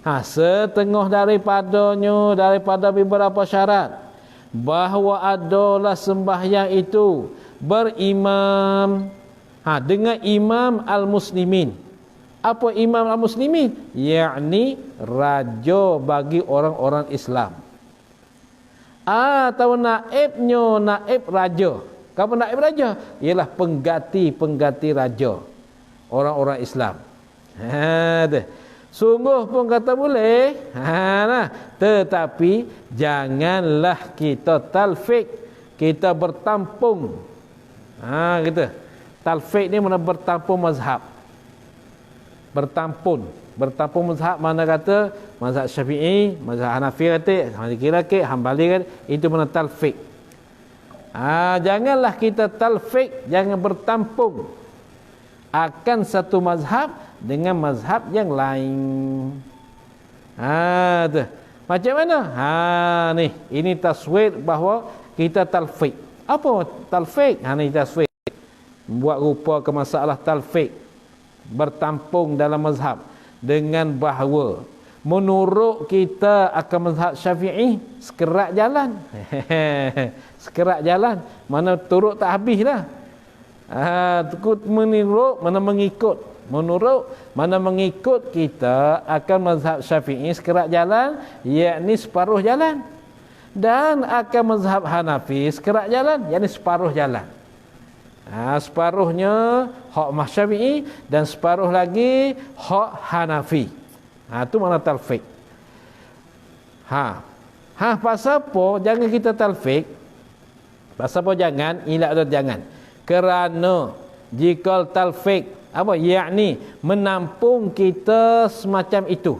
Speaker 1: Setengah daripada beberapa syarat. Bahawa adalah sembahyang itu berimam dengan imam al-muslimin. Apa imam al-muslimin? Yakni raja bagi orang-orang Islam. Atau naib raja. Apa naib raja? Ialah pengganti raja orang-orang Islam. Sungguh pun kata boleh. Tetapi janganlah kita talfik, kita bertampung. Kita talfik ni mana bertampung mazhab. Bertampung mazhab, mana kata mazhab Syafi'i, mazhab Hanafi kata, Maliki, Hambali kata, itu mana talfik. Janganlah kita talfik, jangan bertampung akan satu mazhab dengan mazhab yang lain. Macam mana? Ini taswir bahawa kita talfik. Apa talfik? Ini taswir. Buat rupa ke masalah talfik, bertampung dalam mazhab dengan bahawa menurut kita akan mazhab Syafi'i sekerak jalan. Sekerak jalan, mana turut tak habis dah. Menurut mana mengikut kita akan mazhab Syafi'i sekerak jalan, yakni separuh jalan. Dan akan mazhab Hanafi sekerak jalan, yakni separuh jalan. Separuhnya hak Syafi'i dan separuh lagi hak Hanafi. Itu mana talfik. Pasal apa jangan kita talfik? Pasal apa jangan? Jangan. Kerana jika talfik yakni menampung kita semacam itu.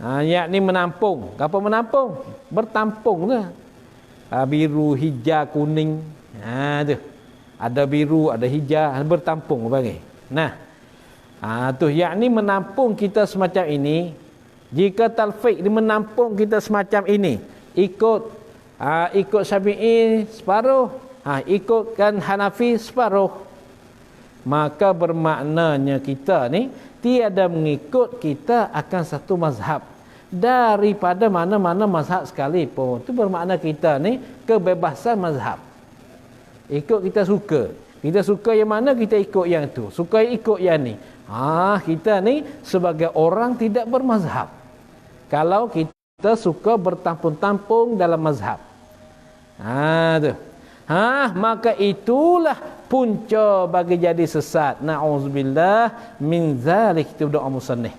Speaker 1: Yakni menampung. Apa menampung? Bertampung tu. Biru, hijau, kuning. Tu. Ada biru, ada hijau, bertampung panggil. Tu yakni menampung kita semacam ini. Jika talfik dia menampung kita semacam ini, ikut Syafi'i separuh, ikutkan Hanafi separuh, maka bermaknanya kita ni tiada mengikut kita akan satu mazhab daripada mana-mana mazhab sekalipun. Itu bermakna kita ni kebebasan mazhab. Ikut kita suka yang mana kita ikut yang tu, suka ikut yang ni. Kita ni sebagai orang tidak bermazhab. Kalau kita suka bertampung-tampung dalam mazhab, maka itulah punca bagi jadi sesat. Na'udzubillah min zalik. Itu doa musannif.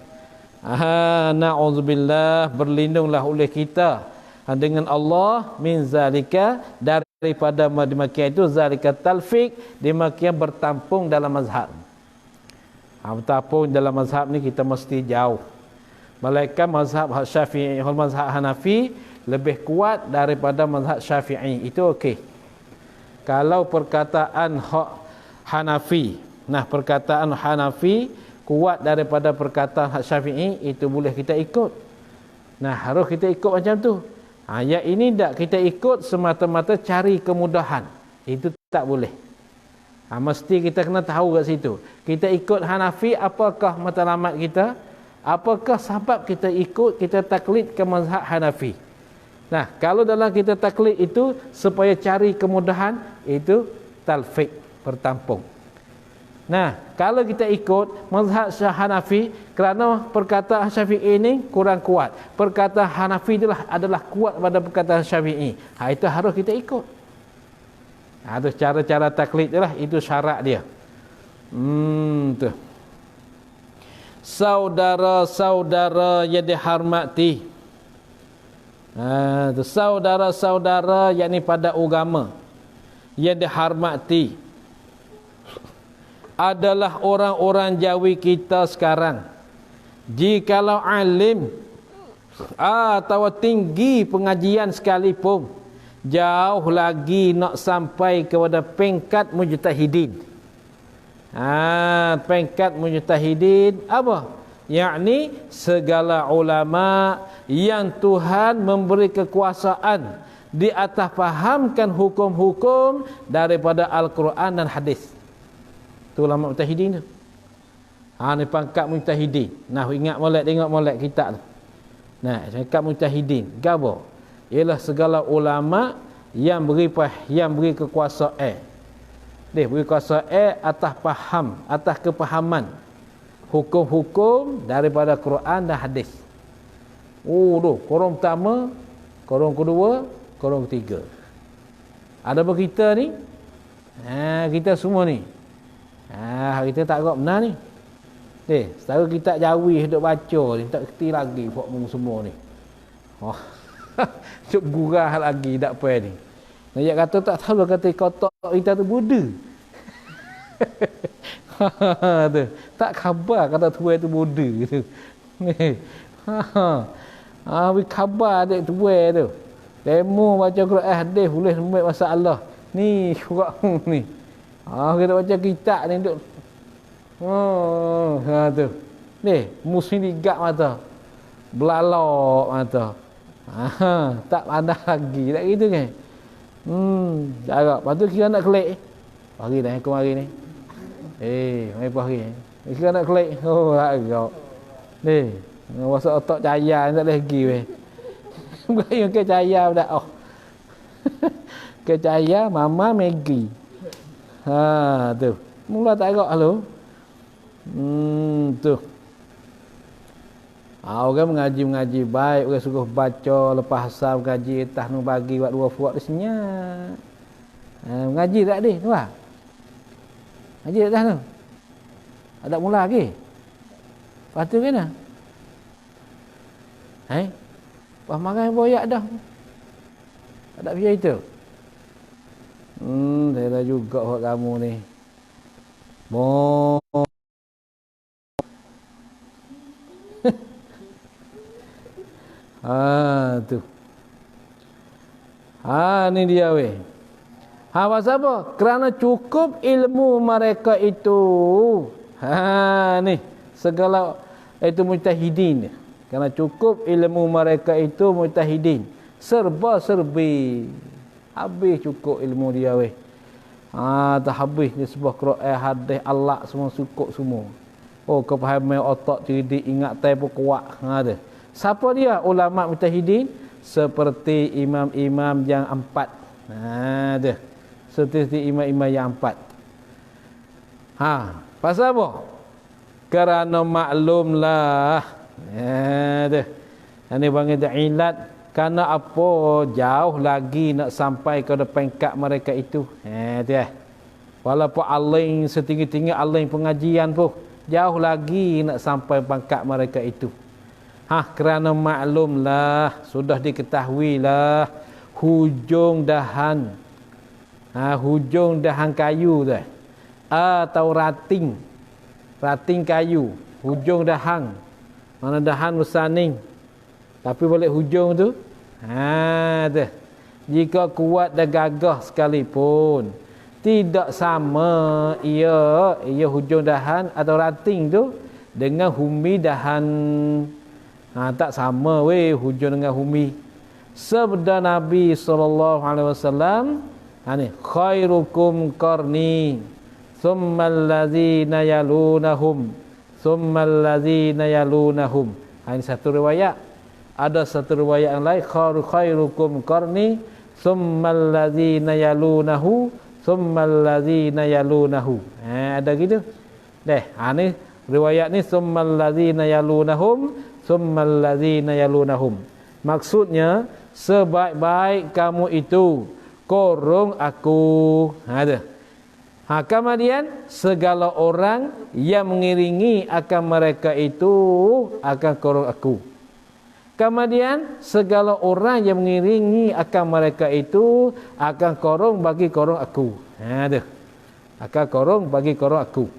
Speaker 1: Na'udzubillah, berlindunglah oleh kita dengan Allah min zalika, daripada demikian itu, zalika talfik, demikian bertampung dalam mazhab. Bertampung dalam mazhab ni kita mesti jauh. Malaikat mazhab Syafi'i, mazhab Hanafi lebih kuat daripada mazhab Syafi'i. Itu okey. Kalau perkataan Hanafi, perkataan Hanafi kuat daripada perkataan Syafi'i, itu boleh kita ikut. Harus kita ikut macam tu. Yang ini tak kita ikut semata-mata cari kemudahan. Itu tak boleh. Mesti kita kena tahu kat situ. Kita ikut Hanafi, apakah matlamat kita? Apakah sebab kita ikut, kita taklid ke mazhab Hanafi? Kalau dalam kita taklid itu supaya cari kemudahan, itu talfik, bertampung. Kalau kita ikut mazhab Hanafi kerana perkataan Syafi'i ini kurang kuat, perkataan Hanafi adalah kuat pada perkataan Syafi'i, itu harus kita ikut. Itu cara-cara taklid itulah, itu syarat dia. Tu. Saudara-saudara yang dihormati. Saudara-saudara yakni pada agama yang dihormati. adalah orang-orang Jawi kita sekarang. Jikalau alim atau tinggi pengajian sekalipun, jauh lagi nak sampai kepada peringkat mujtahidin. Peringkat mujtahidin apa? Yakni segala ulama yang Tuhan memberi kekuasaan di atas fahamkan hukum-hukum daripada Al-Quran dan hadis. Tu ulama mujtahidin tu. Ni pangkat mujtahidin. Nah, ingat molek, tengok molek kitab tu. Nah, pangkat mujtahidin. Gapo? Ialah segala ulama yang beri kekuasaan. Dia beri kekuasaan atas faham, atas kepahaman hukum-hukum daripada Quran dan hadis. Korong pertama, korong kedua, korong ketiga. Ada apa kita ni? Kita semua ni. Kita tak agak benar ni. Setara kita Jawi duk baca ni, tak kerti lagi buat semua ni. Cuk gurah lagi tak apa ni. Nak kata tak tahu kata kotak kita tu Buddha. Tu. Tak khabar kata tuai tu Buddha tu. Khabar dek tuai tu. Demo baca Quran hadis boleh sembah masalah. Ni kurang ni. Kita baca kitab ni duk. Tu. Ni muslim digak mata. Belalok mata. Tak pandai lagi. Tak gitu kan? Jarak. Lepas tu kira nak kelik. Pagi dah aku hari ni. Mai pagi. Kira nak kelik. Agak. Ni. Masa otak cahaya tak lagi weh. Bukan ke cahaya dah. Ke cahaya mama Maggie. Tu. Mula tak agak lu. Tu. Orang mengaji baik, orang suruh baca lepas asar mengaji entah nu bagi buat dua fuak senyap. Mengaji tak ada tu ah. Ngaji tak dah tu. Ada mula lagi. Lepas tu kena. Pas makan boyak dah. Tak ada biar itu. Saya dah juga buat kamu ni. Tu. Ni dia weh. Pasal apa? Kerana cukup ilmu mereka itu. Ni. Segala itu mujtahidin. Kerana cukup ilmu mereka itu mujtahidin. Serba-serbi. Habis cukup ilmu dia weh. Tak habis dia sebuah Quran, hadis, Allah semua cukup semua. Kepahaman otak cerdik, ingat pun kuat. Ada. Siapa dia? Ulama mujtahidin seperti imam-imam yang empat. Ada. Seperti imam-imam yang empat. Pasal apa? Kerana maklumlah. Ada. Ini panggil ilat. Kerana apa? Jauh lagi nak sampai ke peringkat mereka itu. Dia. Walaupun aling setinggi-tinggi aling pengajian pun, jauh lagi nak sampai pangkat mereka itu. Kerana maklumlah, sudah diketahuilah hujung dahan. Hujung dahan kayu tu. Atau rating. Rating kayu, hujung dahan. Mana dahan besaning. Tapi balik hujung tu, tu. Jika kuat dan gagah sekalipun, tidak sama ia hujung dahan atau rating tu dengan humi dahan. Tak sama weh hujung dengan humi. Sabda Nabi SAW, ni khairukum qarni thummal ladzina yalunahum thummal ladzina yalunahum. Ini satu riwayat. Ada satu riwayat yang lain, khairukum qarni thummal ladzina yalunahu thummal ladzina yalunahu. Ada gitu. Ni riwayat ni thummal ladzina yalunahum thummal ladzina yalunahum. Maksudnya sebaik-baik kamu itu korong aku. Ada. Kemudian segala orang yang mengiringi akan mereka itu akan korong aku. Kemudian segala orang yang mengiringi akan mereka itu akan korong bagi korong aku. Ada. Akan korong bagi korong aku.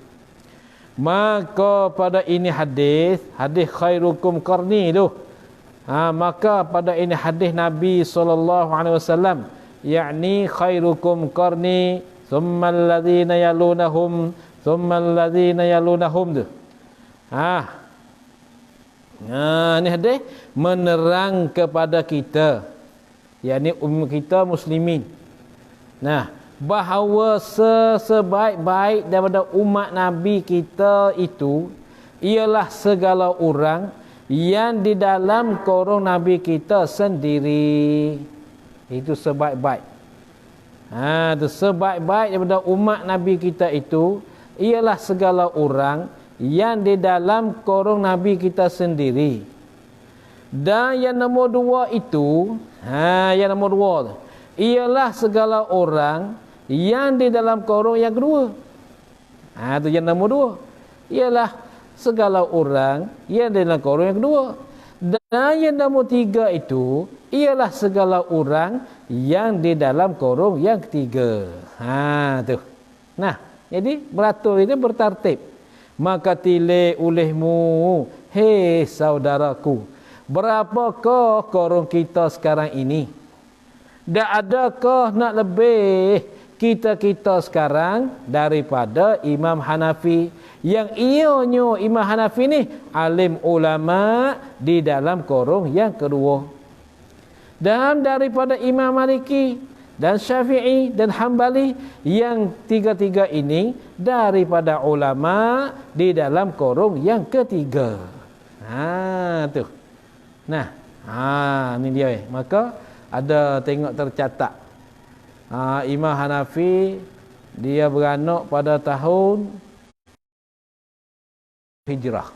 Speaker 1: Maka pada ini hadis khairukum qarni tu. Maka pada ini hadis Nabi SAW, yakni khairukum qarni thumma alladhina yalunahum thumma alladhina yalunahum tu. Ni hadis menerang kepada kita, yakni kita muslimin. Nah, bahawa sebaik-baik daripada umat Nabi kita itu ialah segala orang yang di dalam korong Nabi kita sendiri. Itu sebaik-baik. Itu sebaik-baik daripada umat Nabi kita itu ialah segala orang yang di dalam korong Nabi kita sendiri. Dan yang nombor dua itu, yang nombor dua ialah segala orang yang di dalam korong yang kedua. Itu yang nombor dua. Ialah segala orang yang di dalam korong yang kedua. Dan yang nombor tiga itu ialah segala orang yang di dalam korong yang ketiga. Tu. Nah, jadi beratur itu bertartib. Maka tilik olehmu, hei saudaraku, berapakah korong kita sekarang ini? Dan adakah nak lebih kita sekarang daripada Imam Hanafi, yang ianya Imam Hanafi ni alim ulama di dalam korong yang kedua, dan daripada Imam Maliki dan Syafi'i dan Hambali, yang tiga-tiga ini daripada ulama di dalam korong yang ketiga. Tu. Nah, ni dia. Maka ada tengok tercatat, Imam Hanafi dia beranak pada tahun Hijrah.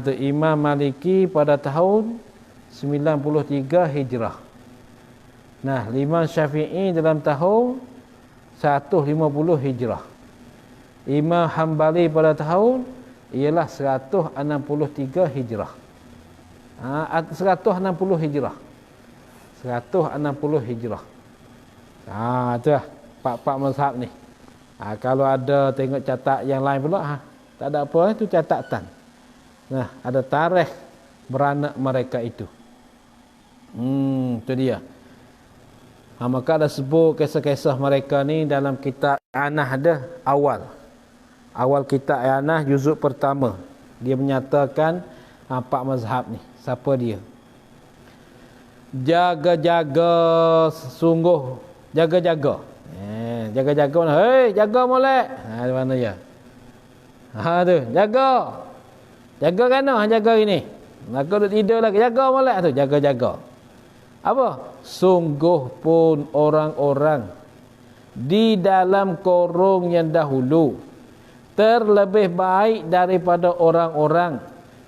Speaker 1: Tu Imam Maliki pada tahun 93 Hijrah. Nah, Imam Syafi'i dalam tahun 150 Hijrah. Imam Hambali pada tahun ialah 163 Hijrah. 160 Hijrah. 160 Hijrah. Tu lah pak-pak mazhab ni. Kalau ada tengok catat yang lain pula, tak ada apa, itu catatan. Nah, ada tarikh beranak mereka itu. Itu dia. Maka ada sebut kisah-kisah mereka ni dalam kitab Anah ada awal kitab Anah juzuk pertama. Dia menyatakan pak mazhab ni siapa dia. Jaga-jaga sungguh, jaga-jaga. Jaga-jaga mana? Hei, jaga molek. Di mana ya? Tu, jaga. Jaga kan jaga ini. Aku duduk tidur lagi, jaga molek tu, jaga-jaga. Apa? Sungguh pun orang-orang di dalam korong yang dahulu terlebih baik daripada orang-orang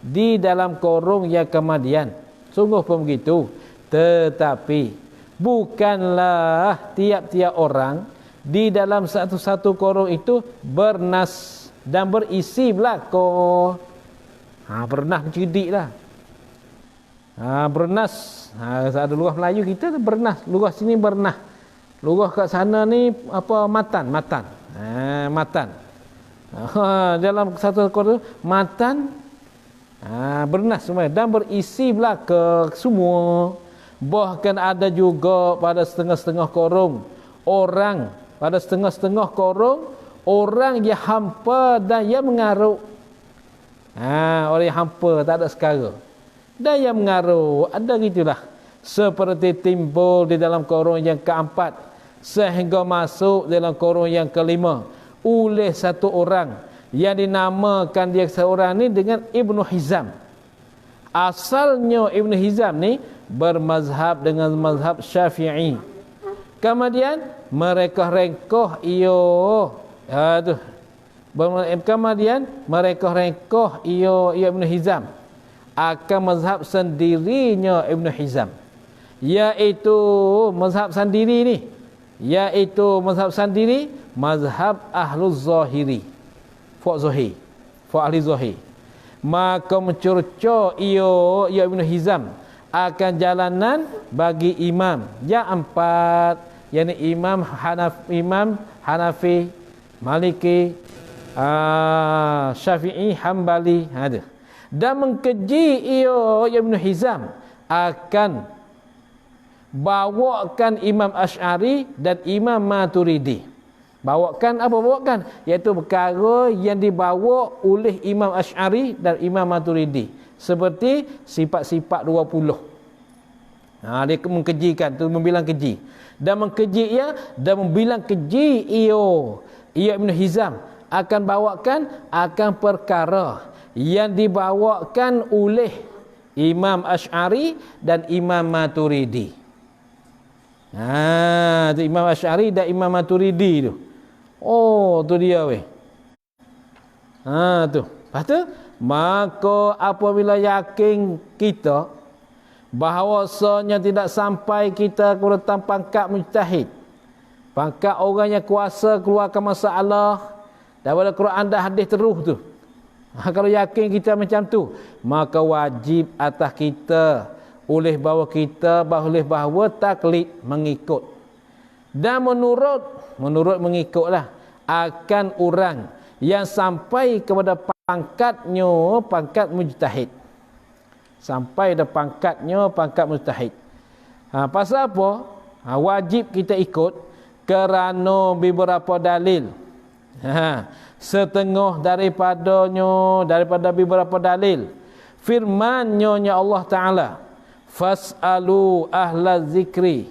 Speaker 1: di dalam korong yang kemudian. Sungguh pun begitu. Tetapi bukanlah tiap-tiap orang di dalam satu-satu korong itu bernas dan berisi belakang. Bernas cerdik lah. Bernas. Ada luah Melayu kita bernas. Luah sini bernas. Luah kat sana ni apa matan. Matan. Dalam satu korong matan. Bernas semua dan berisi belakang semua. Bahkan ada juga pada setengah-setengah korong orang, pada setengah-setengah korong orang yang hampa dan yang mengaruk. Orang yang hampa tak ada sekara dan yang mengaruk, ada gitulah. Seperti timbul di dalam korong yang keempat sehingga masuk dalam korong yang kelima oleh satu orang yang dinamakan dia seorang ni dengan Ibnu Hizam. Asalnya Ibnu Hizam ni bermazhab dengan mazhab Syafi'i. Kemudian mereka rengkoh kemudian mereka rengkoh Ibnu Hizam akan mazhab sendirinya Ibnu Hizam, iaitu mazhab sendiri ni, iaitu mazhab sendiri mazhab Ahluz Zahiri, ahli Zahir. Maka mencerca Ibnu Hizam akan jalanan bagi imam yang empat, yakni Imam Hanafi, Maliki, Syafi'i, Hambali, ada. Dan mengkeji ia Ibn Hizam akan bawakan Imam Asy'ari dan Imam Maturidi. Bawakan apa bawakan? Iaitu perkara yang dibawa oleh Imam Asy'ari dan Imam Maturidi. Seperti sifat-sifat 20. Dia mengkejikan, tu membilang keji. Dan mengkeji ia dan membilang keji ia Ibn Hizam akan bawakan akan perkara yang dibawakan oleh Imam Asy'ari dan Imam Maturidi. Tu Imam Asy'ari dan Imam Maturidi tu. Oh, tu dia weh. Tu. Lepas tu, maka apabila yakin kita bahawasanya tidak sampai kita kepada pangkat mujtahid, pangkat orang yang kuasa keluarkan masalah daripada Quran dan hadis terus tu. Kalau yakin kita macam tu, maka wajib atas kita oleh bahawa taklid, mengikut dan menurut mengikutlah akan orang yang sampai kepada pangkat mujtahid. Sampai dah pangkat mujtahid. Pasal apa? Wajib kita ikut kerana beberapa dalil. Setengah daripada beberapa dalil. Firman-Nya Allah Ta'ala, fas'alu ahla zikri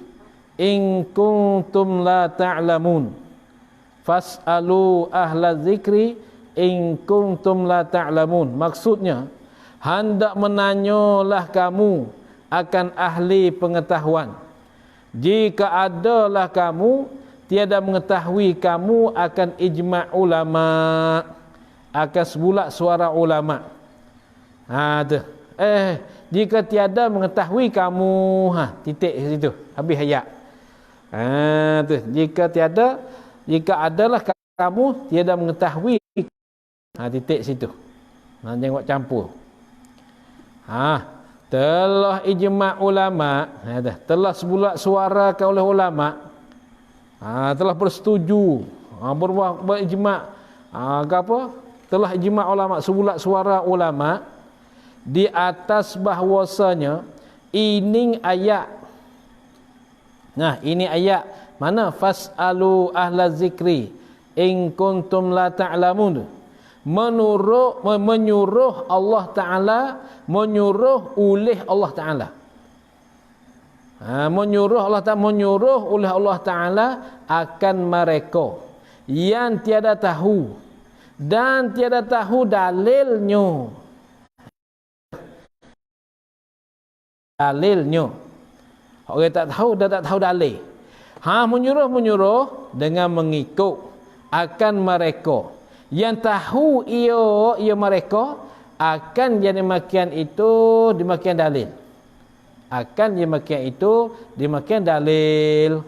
Speaker 1: in kuntum la ta'lamun. Fas'alu ahla zikri in kuntum la ta'lamun. Maksudnya, hendak menanyalah kamu akan ahli pengetahuan. Jika adalah kamu tiada mengetahui, kamu akan ijma' ulama, akan sebulat suara ulama. Tu. Jika tiada mengetahui kamu, titik situ, habis ayat. Tu. Jika adalah kamu tiada mengetahui, titik situ. Jangan buat campur. Telah ijma' ulama, telah sebulat suarakan oleh ulama, telah bersetuju, berijma', telah ijma' ulama, sebulat suara ulama di atas bahwasanya ini ayat. Ini ayat mana? Fas'alu ahla zikri in kuntum la ta'lamun. Menyuruh Allah Ta'ala, menyuruh oleh Allah Ta'ala. Menyuruh oleh Allah Ta'ala akan mereka yang tiada tahu dan tiada tahu dalilnya. Orang tak tahu dan tak tahu dalil. Menyuruh dengan mengikut akan mereka yang tahu ia mereka akan yang demikian itu demikian dalil. Akan demikian itu demikian dalil.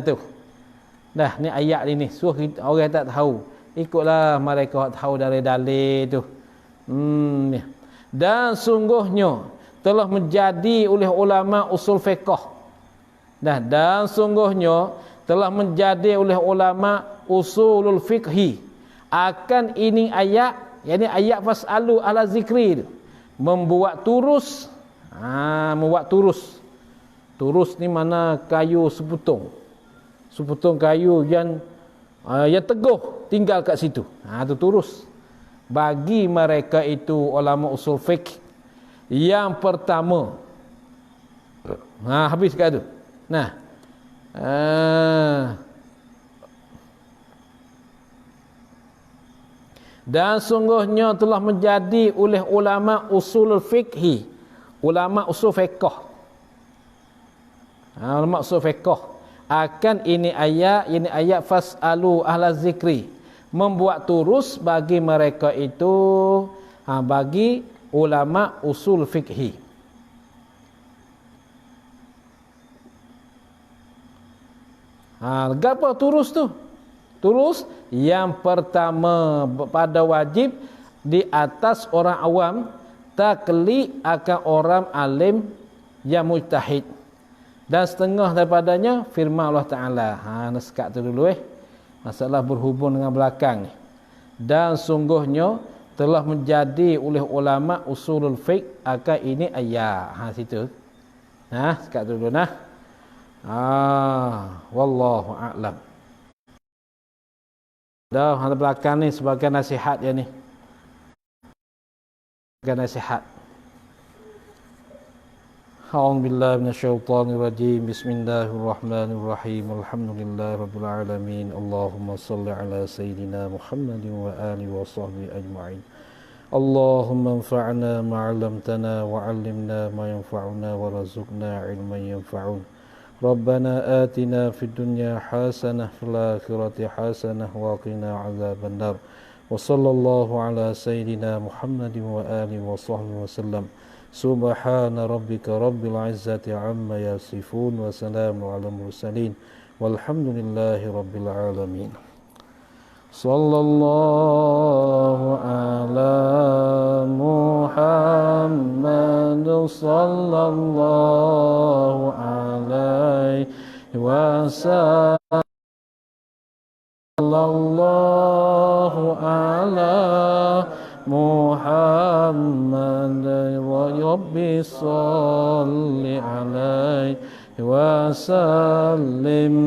Speaker 1: Tu. Dah ni ayat ini suruh orang yang tak tahu ikutlah mereka tahu dari dalil tu. Dan sungguhnya telah menjadi oleh ulama usul fiqh. Dan sungguhnya telah menjadi oleh ulama usulul fiqhi akan ini ayat, yakni ayat fas'alu ala zikri, membuat turus. Membuat turus. Turus ni mana kayu seputung kayu yang teguh tinggal kat situ. Tu turus. Bagi mereka itu ulama usul fiqh yang pertama. Habis kat tu. Dan sungguhnya telah menjadi oleh ulama usul fiqhi, ulama usul fiqh. Ulama usul fiqh akan ini ayat fas'alu ahla zikri, membuat turus bagi mereka itu, bagi ulama usul fiqhi. Apa turus tu? Turus yang pertama pada wajib di atas orang awam, taklid akan orang alim yang mujtahid. Dan setengah daripadanya firman Allah Ta'ala. Nak sekat tu dulu Masalah berhubung dengan belakang ni. Dan sungguhnya telah menjadi oleh ulama usulul fiqh akan ini ayat. Ha situ. Sekat dulu wallahu a'lam. Dah hang belakang ni sebagai nasihat ya ni. Sebagai nasihat. A'udzu billahi minasyaitonir rajim. Bismillahirrahmanirrahim. Alhamdulillahirabbil alamin. Allahumma shalli ala sayidina Muhammadin wa alihi wa sahbihi ajma'in. Allahumma anfa'na ma 'allamtana wa 'allimna ma yanfa'una wa rzuqna 'ilman yanfa'un. Rabbana atina fid dunya hasanah fil akhirati hasanah wa qina 'adzaban nar. Wa sallallahu ala sayidina Muhammadin wa alihi wa sahbihi wasallam. Subhana rabbika rabbil izzati amma yasifun wa salamun ala mursalin walhamdulillahi rabbil alamin. Sallallahu ala Muhammad sallallahu alaihi wasallam. Sallallahu ala Muhammad wa Rabbi salli alaihi wasallim.